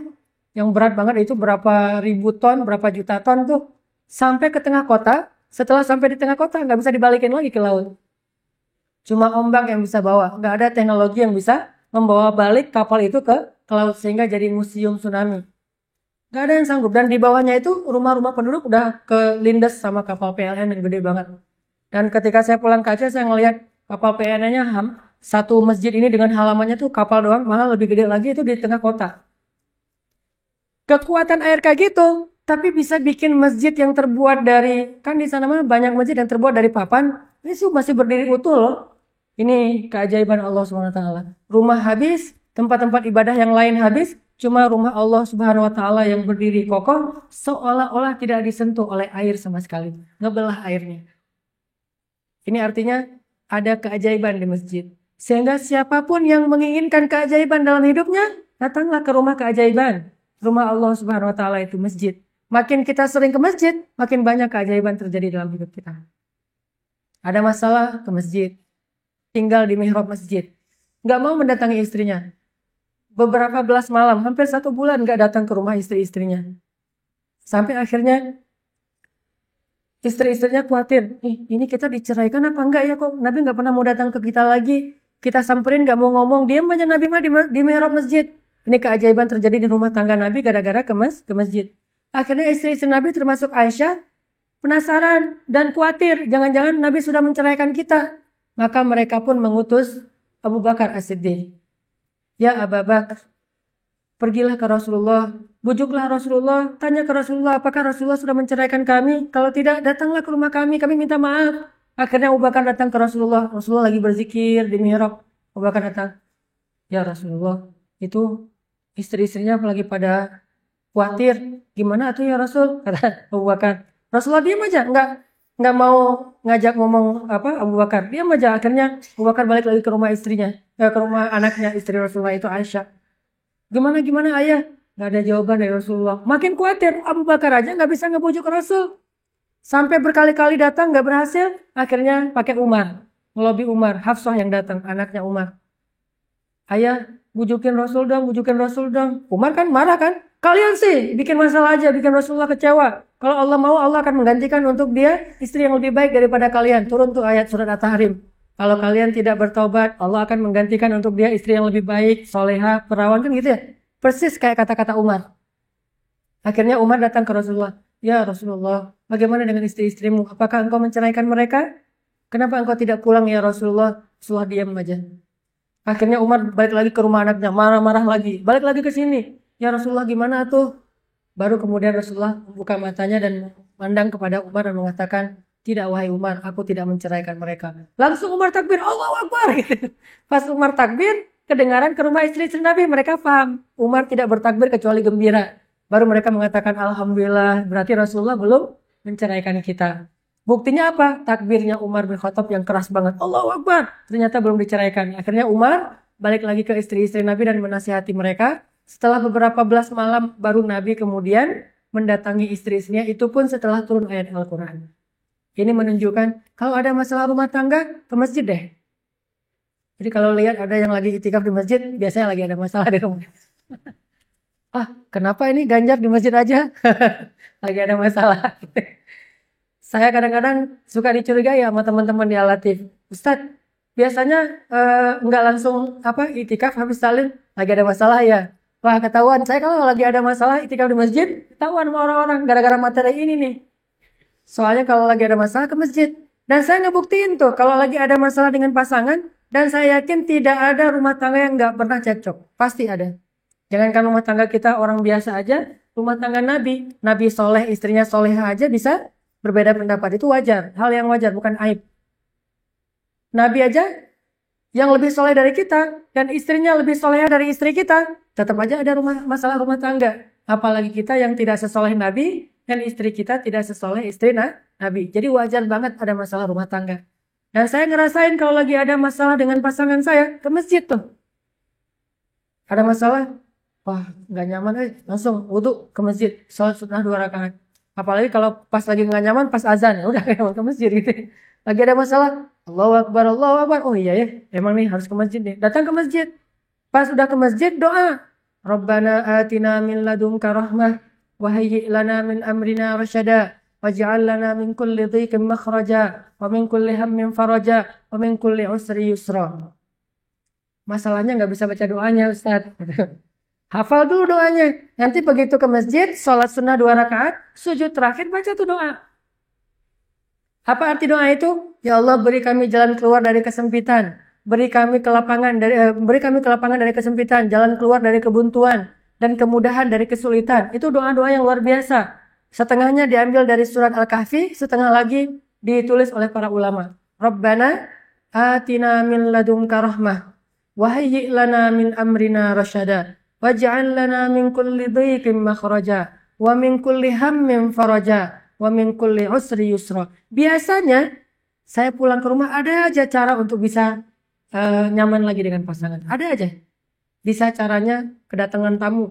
yang berat banget itu berapa ribu ton, berapa juta ton tuh, sampai ke tengah kota. Setelah sampai di tengah kota nggak bisa dibalikin lagi ke laut. Cuma ombak yang bisa bawa, nggak ada teknologi yang bisa membawa balik kapal itu ke laut sehingga jadi museum tsunami. Nggak ada yang sanggup. Dan di bawahnya itu rumah-rumah penduduk udah kelindes sama kapal PLN yang gede banget. Dan ketika saya pulang ke Aceh, saya ngelihat kapal PLN-nya satu masjid ini dengan halamannya tuh kapal doang, malah lebih gede lagi itu di tengah kota. Kekuatan air kayak gitu, tapi bisa bikin masjid yang terbuat dari, kan di sana mah banyak masjid yang terbuat dari papan, ini sih masih berdiri utuh loh. Ini keajaiban Allah SWT. Rumah habis, tempat-tempat ibadah yang lain habis, cuma rumah Allah Subhanahu wa taala yang berdiri kokoh seolah-olah tidak disentuh oleh air sama sekali. Ngebelah airnya. Ini artinya ada keajaiban di masjid. Sehingga siapapun yang menginginkan keajaiban dalam hidupnya, datanglah ke rumah keajaiban. Rumah Allah Subhanahu wa taala itu masjid. Makin kita sering ke masjid, makin banyak keajaiban terjadi dalam hidup kita. Ada masalah ke masjid. Tinggal di mihrab masjid. Nggak mau mendatangi istrinya. Beberapa belas malam, hampir 1 bulan nggak datang ke rumah istri-istrinya. Sampai akhirnya istri-istrinya khawatir, ini kita diceraikan apa enggak ya, kok Nabi nggak pernah mau datang ke kita lagi. Kita samperin nggak mau ngomong, diam aja Nabi mah di mihrab masjid. Ini keajaiban terjadi di rumah tangga Nabi gara-gara ke masjid. Akhirnya istri-istri Nabi termasuk Aisyah penasaran dan khawatir, jangan-jangan Nabi sudah menceraikan kita. Maka mereka pun mengutus Abu Bakar As-Siddiq. Ya Abu Bakar, pergilah ke Rasulullah, bujuklah Rasulullah, tanya ke Rasulullah apakah Rasulullah sudah menceraikan kami. Kalau tidak, datanglah ke rumah kami minta maaf. Akhirnya Abu Bakar datang ke Rasulullah. Rasulullah lagi berzikir di mihrab. Abu Bakar datang, ya Rasulullah, itu istri-istrinya lagi pada khawatir. Gimana tuh ya Rasul? Kata Abu Bakar. Rasulullah diam aja, nggak mau ngajak ngomong Abu Bakar. Diam aja. Akhirnya Abu Bakar balik lagi ke rumah istrinya, ke rumah anaknya istri Rasulullah itu Aisyah. Gimana ayah? Nggak ada jawaban dari Rasulullah. Makin khawatir, Abu Bakar aja nggak bisa ngebujuk Rasul. Sampai berkali-kali datang nggak berhasil. Akhirnya pakai Umar, ngelobi Umar, Hafsah yang datang, anaknya Umar. Ayah, bujukin Rasul dong. Umar kan marah kan? Kalian sih bikin masalah aja, bikin Rasulullah kecewa. Kalau Allah mau, Allah akan menggantikan untuk dia istri yang lebih baik daripada kalian. Turun tuh ayat surat At-Tahrim. Kalau kalian tidak bertobat, Allah akan menggantikan untuk dia istri yang lebih baik, soleha, perawan, kan gitu ya. Persis kayak kata-kata Umar. Akhirnya Umar datang ke Rasulullah. Ya Rasulullah, bagaimana dengan istri-istrimu? Apakah engkau menceraikan mereka? Kenapa engkau tidak pulang ya Rasulullah? Rasulullah diam aja. Akhirnya Umar balik lagi ke rumah anaknya, marah-marah lagi. Balik lagi ke sini. Ya Rasulullah, gimana tuh? Baru kemudian Rasulullah membuka matanya dan memandang kepada Umar dan mengatakan, tidak wahai Umar, aku tidak menceraikan mereka. Langsung Umar takbir, Allahu Akbar. Pas Umar takbir, kedengaran ke rumah istri-istri Nabi, mereka paham. Umar tidak bertakbir kecuali gembira. Baru mereka mengatakan, Alhamdulillah, berarti Rasulullah belum menceraikan kita. Buktinya apa? Takbirnya Umar bin Khattab yang keras banget. Allahu Akbar. Ternyata belum diceraikan. Akhirnya Umar balik lagi ke istri-istri Nabi dan menasihati mereka. Setelah beberapa belas malam, baru Nabi kemudian mendatangi istri-istrinya. Itu pun setelah turun ayat Al-Quran. Ini menunjukkan kalau ada masalah rumah tangga, ke masjid deh. Jadi kalau lihat ada yang lagi itikaf di masjid, biasanya lagi ada masalah di rumah. Kenapa ini Ganjar di masjid aja? Lagi ada masalah. Saya kadang-kadang suka dicurigai sama teman-teman di Al-Latif. Ustadz, biasanya nggak langsung itikaf habis salim, lagi ada masalah ya. Wah, ketahuan. Saya kalau lagi ada masalah itikaf di masjid, ketahuan sama orang-orang gara-gara materi ini nih. Soalnya kalau lagi ada masalah ke masjid. Dan saya ngebuktiin tuh, kalau lagi ada masalah dengan pasangan, dan saya yakin tidak ada rumah tangga yang nggak pernah cekcok. Pasti ada. Jangankan rumah tangga kita orang biasa aja, rumah tangga Nabi soleh, istrinya soleha aja bisa berbeda pendapat. Itu wajar, hal yang wajar, bukan aib. Nabi aja yang lebih soleh dari kita, dan istrinya lebih soleha dari istri kita, tetap aja ada masalah rumah tangga. Apalagi kita yang tidak sesoleh Nabi, dan istri kita tidak sesoleh istri Nabi. Jadi wajar banget ada masalah rumah tangga. Dan saya ngerasain kalau lagi ada masalah dengan pasangan saya, ke masjid tuh. Ada masalah, wah nggak nyaman, langsung wudhu ke masjid, sholat sunnah 2 rakaat. Apalagi kalau pas lagi nggak nyaman, pas azan, ya udah ke masjid gitu. Lagi ada masalah, Allahu Akbar, Allahu Akbar. Oh iya ya, emang nih harus ke masjid nih. Datang ke masjid. Pas udah ke masjid, doa. Rabbana atina min ladunka rahmah wa hayyi' lana min amrina rasyada waj'al lana min kulli dhiqin makhraja wa min kulli hammin faraja wa min kulli usri yusra. Masalahnya nggak bisa baca doanya, Ustaz. Hafal dulu doanya. Nanti begitu ke masjid, sholat sunnah 2 rakaat, sujud terakhir baca tuh doa. Apa arti doa itu? Ya Allah, beri kami jalan keluar dari kesempitan. Beri kami kelapangan dari kesempitan, jalan keluar dari kebuntuan dan kemudahan dari kesulitan. Itu doa-doa yang luar biasa. Setengahnya diambil dari surat Al-Kahfi, setengah lagi ditulis oleh para ulama. Rabbana atina min ladunka rahmah wa hayyi' lana min amrina rasyada waj'al lana min kulli dhiqin makhraja wa min kulli hammin faraja wa min kulli usri yusra. Biasanya saya pulang ke rumah ada aja cara untuk bisa nyaman lagi dengan pasangan. Ada aja. Bisa caranya kedatangan tamu.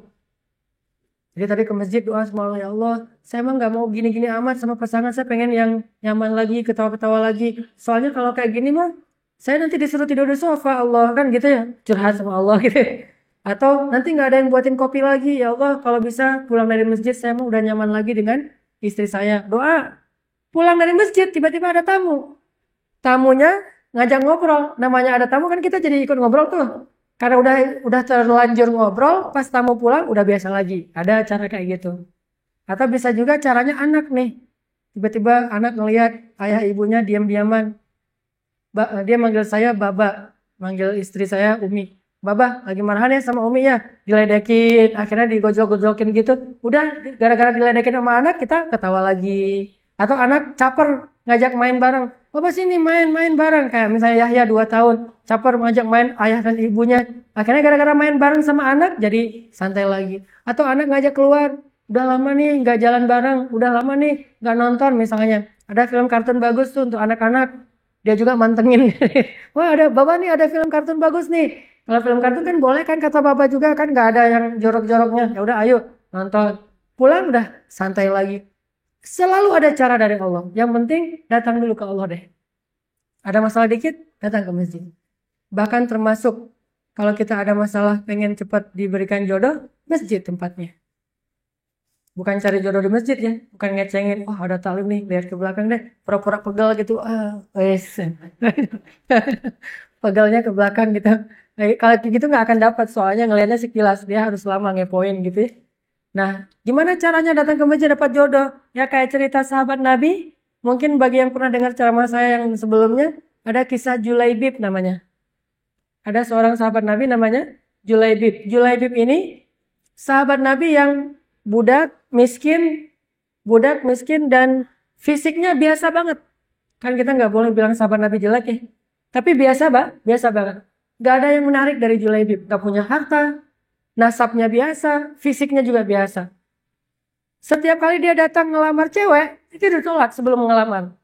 Jadi tadi ke masjid doa sama Allah, ya Allah, saya emang gak mau gini-gini amat sama pasangan, saya pengen yang nyaman lagi, ketawa-ketawa lagi. Soalnya kalau kayak gini mah, saya nanti disuruh tidur di sofa, Allah, kan gitu ya, curhat sama Allah gitu. Atau nanti gak ada yang buatin kopi lagi, ya Allah, kalau bisa pulang dari masjid, saya emang udah nyaman lagi dengan istri saya. Doa, pulang dari masjid, tiba-tiba ada tamu. Tamunya ngajak ngobrol, namanya ada tamu kan kita jadi ikut ngobrol tuh. Karena udah terlanjur ngobrol, pas tamu pulang udah biasa lagi. Ada cara kayak gitu. Atau bisa juga caranya anak nih. Tiba-tiba anak ngelihat ayah ibunya diam-diaman. Dia manggil saya Baba, manggil istri saya Umi. Baba, lagi marahan ya sama Umi ya? Diledekin, akhirnya digojok-gojokin gitu. Udah gara-gara diledekin sama anak, kita ketawa lagi. Atau anak caper, ngajak main bareng. Bapak sini main bareng. Kayak misalnya Yahya 2 tahun. Caper ngajak main ayah dan ibunya. Akhirnya gara-gara main bareng sama anak jadi santai lagi. Atau anak ngajak keluar. Udah lama nih gak jalan bareng. Udah lama nih gak nonton misalnya. Ada film kartun bagus tuh untuk anak-anak. Dia juga mantengin. Wah Bapak nih ada film kartun bagus nih. Kalau film kartun kan boleh kan kata Bapak juga kan. Gak ada yang jorok-joroknya. Ya udah ayo nonton. Pulang udah santai lagi. Selalu ada cara dari Allah. Yang penting datang dulu ke Allah deh. Ada masalah dikit, datang ke masjid. Bahkan termasuk kalau kita ada masalah pengen cepat diberikan jodoh, masjid tempatnya. Bukan cari jodoh di masjid ya. Bukan ngecengin, oh ada talim nih, lihat ke belakang deh. Pura-pura pegal gitu. Pegalnya ke belakang gitu. Kalau gitu nggak akan dapat. Soalnya ngelihatnya sekilas. Dia harus lama ngepoin gitu ya. Nah, gimana caranya datang ke masjid dapat jodoh? Ya kayak cerita sahabat Nabi. Mungkin bagi yang pernah dengar ceramah saya yang sebelumnya, ada kisah Julaibib namanya. Ada seorang sahabat Nabi namanya Julaibib. Julaibib ini sahabat Nabi yang budak miskin dan fisiknya biasa banget. Kan kita nggak boleh bilang sahabat Nabi jelek ya. Tapi biasa banget. Gak ada yang menarik dari Julaibib. Gak punya harta. Nasabnya biasa, fisiknya juga biasa. Setiap kali dia datang ngelamar cewek, itu ditolak sebelum ngelamar.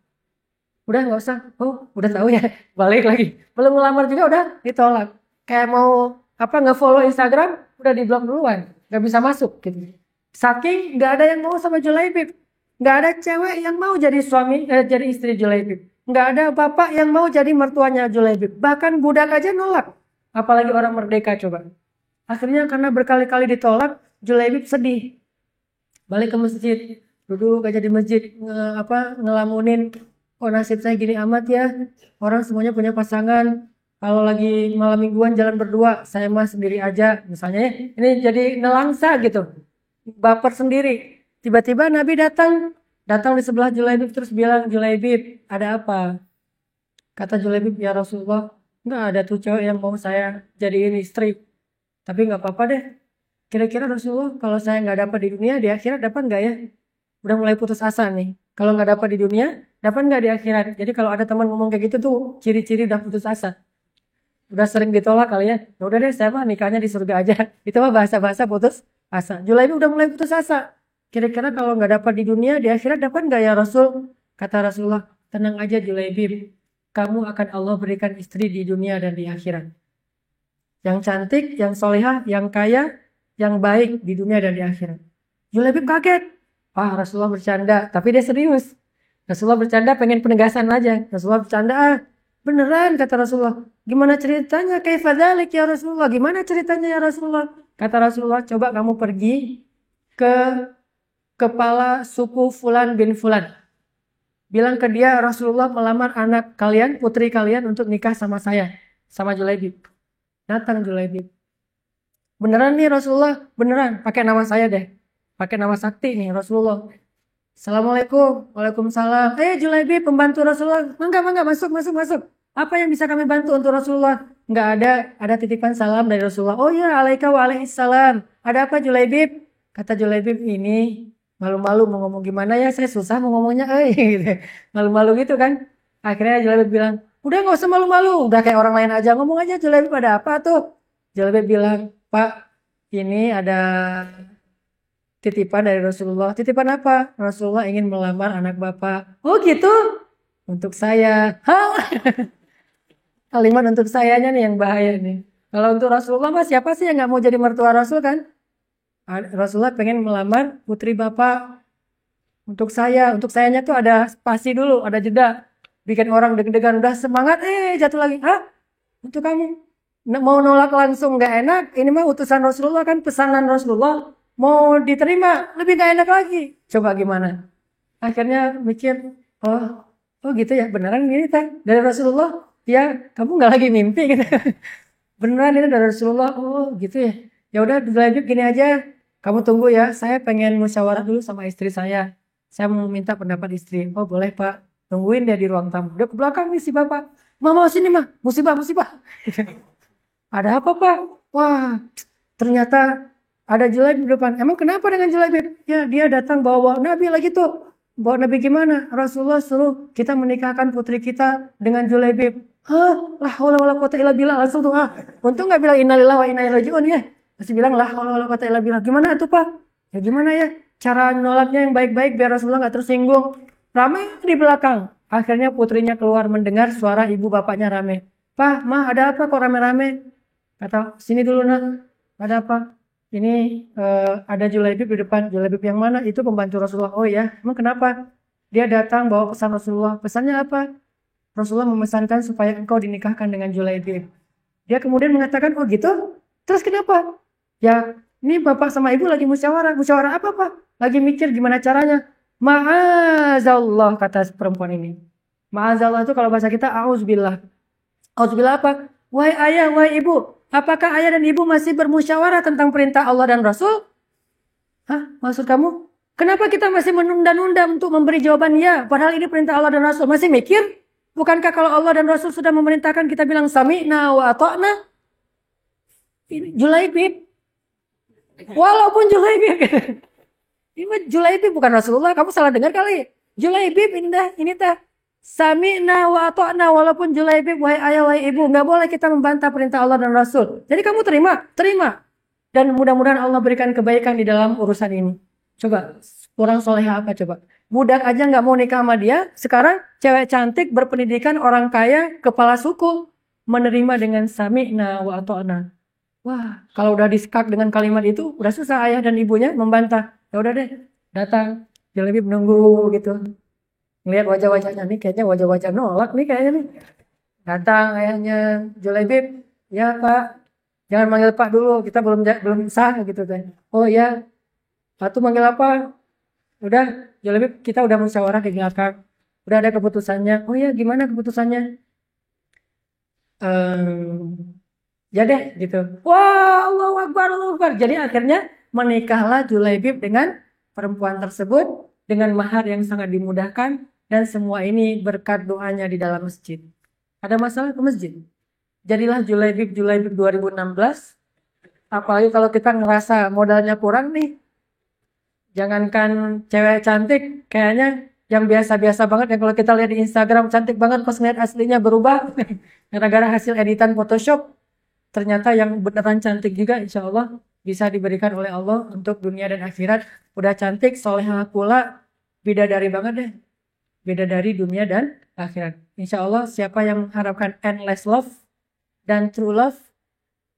Udah nggak usah, udah tahu ya, balik lagi. Belum ngelamar juga udah ditolak. Kayak mau nge-follow Instagram, udah di-block duluan, nggak bisa masuk gitu. Saking nggak ada yang mau sama Julaibib, nggak ada cewek yang mau jadi jadi istri Julaibib, nggak ada bapak yang mau jadi mertuanya Julaibib. Bahkan budak aja nolak, apalagi orang merdeka coba. Akhirnya karena berkali-kali ditolak, Julaibib sedih. Balik ke masjid, duduk aja di masjid, ngelamunin, oh nasib saya gini amat ya. Orang semuanya punya pasangan. Kalau lagi malam mingguan jalan berdua, saya mah sendiri aja. Misalnya ini jadi nelangsa gitu. Baper sendiri. Tiba-tiba Nabi datang di sebelah Julaibib terus bilang, Julaibib, ada apa? Kata Julaibib, ya Rasulullah, enggak ada tuh cewek yang mau saya jadiin istri. Tapi nggak apa-apa deh. Kira-kira Rasulullah kalau saya nggak dapat di dunia, di akhirat dapat nggak ya? Udah mulai putus asa nih. Kalau nggak dapat di dunia, dapat nggak di akhirat? Jadi kalau ada teman ngomong kayak gitu tuh ciri-ciri udah putus asa. Udah sering ditolak kali ya. Ya udah deh, saya mah nikahnya di surga aja. Itu mah bahasa-bahasa putus asa. Julaibib udah mulai putus asa. Kira-kira kalau nggak dapat di dunia, di akhirat dapat nggak ya Rasul? Kata Rasulullah, tenang aja Julaibib. Kamu akan Allah berikan istri di dunia dan di akhirat. Yang cantik, yang solehah, yang kaya, yang baik di dunia dan di akhirat. Julaibib kaget. Wah Rasulullah bercanda, tapi dia serius. Rasulullah bercanda pengen penegasan aja. Rasulullah bercanda, beneran kata Rasulullah. Gimana ceritanya? Kaifa dzalik ya Rasulullah? Gimana ceritanya ya Rasulullah? Kata Rasulullah, coba kamu pergi ke kepala suku Fulan bin Fulan. Bilang ke dia, Rasulullah melamar anak kalian, putri kalian untuk nikah sama saya, sama Julaibib. Datang Julaibib. Beneran nih Rasulullah, beneran. Pakai nama saya deh. Pakai nama sakti nih Rasulullah. Assalamualaikum. Waalaikumsalam. Julaibib, pembantu Rasulullah. Mangga, masuk. Apa yang bisa kami bantu untuk Rasulullah? Nggak ada titipan salam dari Rasulullah. Oh iya, alaika wa alaihissalam. Ada apa Julaibib? Kata Julaibib, ini malu-malu mau ngomong gimana ya, saya susah mau ngomongnya. Gitu. Malu-malu gitu kan. Akhirnya Julaibib bilang, udah nggak usah malu-malu. Udah kayak orang lain aja, ngomong aja Julaibib, ada apa tuh? Julaibib bilang, Pak, ini ada titipan dari Rasulullah. Titipan apa? Rasulullah ingin melamar anak bapak. Oh gitu? Untuk saya. Hah? Kalimat untuk sayanya nih yang bahaya nih. Kalau untuk Rasulullah mah siapa sih yang nggak mau jadi mertua Rasul kan? Rasulullah pengen melamar putri bapak. Untuk sayanya tuh ada spasi dulu, ada jeda. Bikin orang deg-degan, udah semangat, jatuh lagi. Hah? Untuk kamu? Mau nolak langsung nggak enak. Ini mah utusan Rasulullah kan, pesanan Rasulullah. Mau diterima, lebih gak enak lagi. Coba gimana? Akhirnya mikir, oh gitu ya, beneran ini teh dari Rasulullah. Ya, kamu nggak lagi mimpi gitu. Beneran ini dari Rasulullah. Oh gitu ya. Ya udah dilanjut gini aja. Kamu tunggu ya. Saya pengen musyawarah dulu sama istri saya. Saya mau minta pendapat istri. Oh boleh Pak. Tungguin dia di ruang tamu. Dia ke belakang nih si bapak. Mama sini mah. Musibah. Ada apa Pak? Wah, ternyata ada Julaibib di depan. Emang kenapa dengan Julaibib? Ya dia datang bawa Nabi lagi tuh. Bawa Nabi gimana? Rasulullah suruh kita menikahkan putri kita dengan Julaibib. Hah? La haula wala quwata illa billah. Langsung tuh, untung nggak bilang innalillahi wa inna ilaihi raji'un ya. Masih bilang la haula wala quwata illa billah. Gimana tuh Pak? Ya gimana ya? Cara nolaknya yang baik-baik biar Rasulullah nggak tersinggung. Ramai di belakang. Akhirnya putrinya keluar mendengar suara ibu bapaknya rame. Pak, Ma, ada apa kok rame-rame? Kata, sini dulu nak. Ada apa? Ini ada Julaibib di depan. Julaibib yang mana? Itu pembantu Rasulullah. Oh ya, emang kenapa? Dia datang bawa pesan Rasulullah. Pesannya apa? Rasulullah memesankan supaya engkau dinikahkan dengan Julaibib. Dia kemudian mengatakan, oh gitu? Terus kenapa? Ya, ini bapak sama ibu lagi musyawarah. Musyawarah apa Pak? Lagi mikir gimana caranya. Ma'azallah, kata perempuan ini. Ma'azallah itu kalau bahasa kita, auzubillah. Auzubillah apa? Wahai ayah, wahai ibu. Apakah ayah dan ibu masih bermusyawarah tentang perintah Allah dan Rasul? Hah? Maksud kamu? Kenapa kita masih menunda-nunda untuk memberi jawaban ya? Padahal ini perintah Allah dan Rasul. Masih mikir? Bukankah kalau Allah dan Rasul sudah memerintahkan kita bilang sami'na wa ata'na? Julaibib. Walaupun Julaibib. Ini Julaibib bukan Rasulullah. Kamu salah dengar kali. Julaibib ini dah. Sami'na wa ata'na, walaupun Julaibib, wahai ayah, wahai ibu, nggak boleh kita membantah perintah Allah dan Rasul. Jadi kamu terima. Dan mudah-mudahan Allah berikan kebaikan di dalam urusan ini. Coba, kurang soleha apa coba? Budak aja nggak mau nikah sama dia, sekarang cewek cantik, berpendidikan, orang kaya, kepala suku, menerima dengan sami'na wa ata'na. Wah, kalau udah disekak dengan kalimat itu, udah susah ayah dan ibunya membantah. Ya udah deh, datang, Julaibib menunggu gitu. Ngelihat wajah-wajahnya nih, kayaknya wajah-wajah nolak nih kayaknya nih. Datang ayahnya Julaibib, ya Pak, jangan manggil Pak dulu, kita belum sah gitu kan. Oh ya, Pak tuh manggil apa? Udah, Julaibib kita udah musyawarah di belakang, udah ada keputusannya. Oh ya, gimana keputusannya? Ya deh gitu. Wah, Allahu Akbar. Jadi akhirnya menikahlah Julaibib dengan perempuan tersebut dengan mahar yang sangat dimudahkan. Dan semua ini berkat doanya di dalam masjid. Ada masalah ke masjid. Jadilah Julaibib 2016. Apalagi kalau kita ngerasa modalnya kurang nih. Jangankan cewek cantik, kayaknya yang biasa-biasa banget. Yang kalau kita lihat di Instagram cantik banget, pas ngeliat aslinya berubah. Gara-gara hasil editan Photoshop. Ternyata yang beneran cantik juga insya Allah bisa diberikan oleh Allah untuk dunia dan akhirat. Udah cantik, solehah pula, bidadari banget deh. Beda dari dunia dan akhirat. Insya Allah siapa yang mengharapkan endless love dan true love,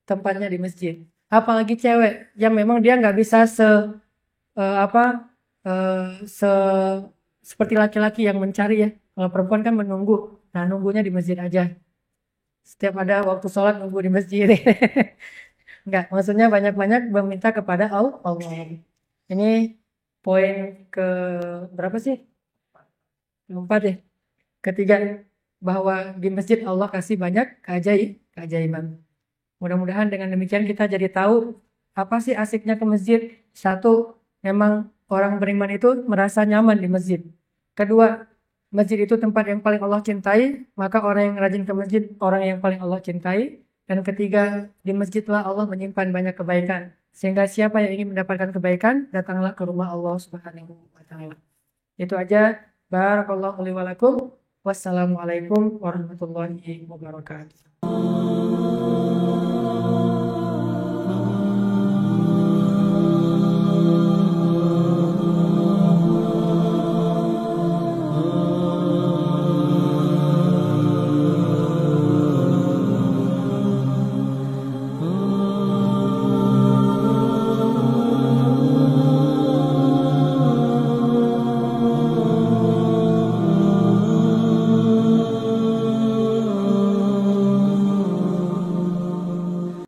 tempatnya di masjid. Apalagi cewek yang memang dia nggak bisa seperti laki-laki yang mencari ya. Kalau perempuan kan menunggu. Nah nunggunya di masjid aja. Setiap ada waktu sholat nunggu di masjid. Enggak, maksudnya banyak-banyak meminta kepada Allah. Ini poin ke berapa sih? Keempat ya. Ketiga, bahwa di masjid Allah kasih banyak keajaiban. Mudah-mudahan dengan demikian kita jadi tahu apa sih asiknya ke masjid. Satu, memang orang beriman itu merasa nyaman di masjid. Kedua, masjid itu tempat yang paling Allah cintai, maka orang yang rajin ke masjid orang yang paling Allah cintai. Dan ketiga, di masjidlah Allah menyimpan banyak kebaikan. Sehingga siapa yang ingin mendapatkan kebaikan, datanglah ke rumah Allah Subhanahu wa taala. Itu aja. Barakallahu li wa lakum. Wassalamualaikum warahmatullahi wabarakatuh.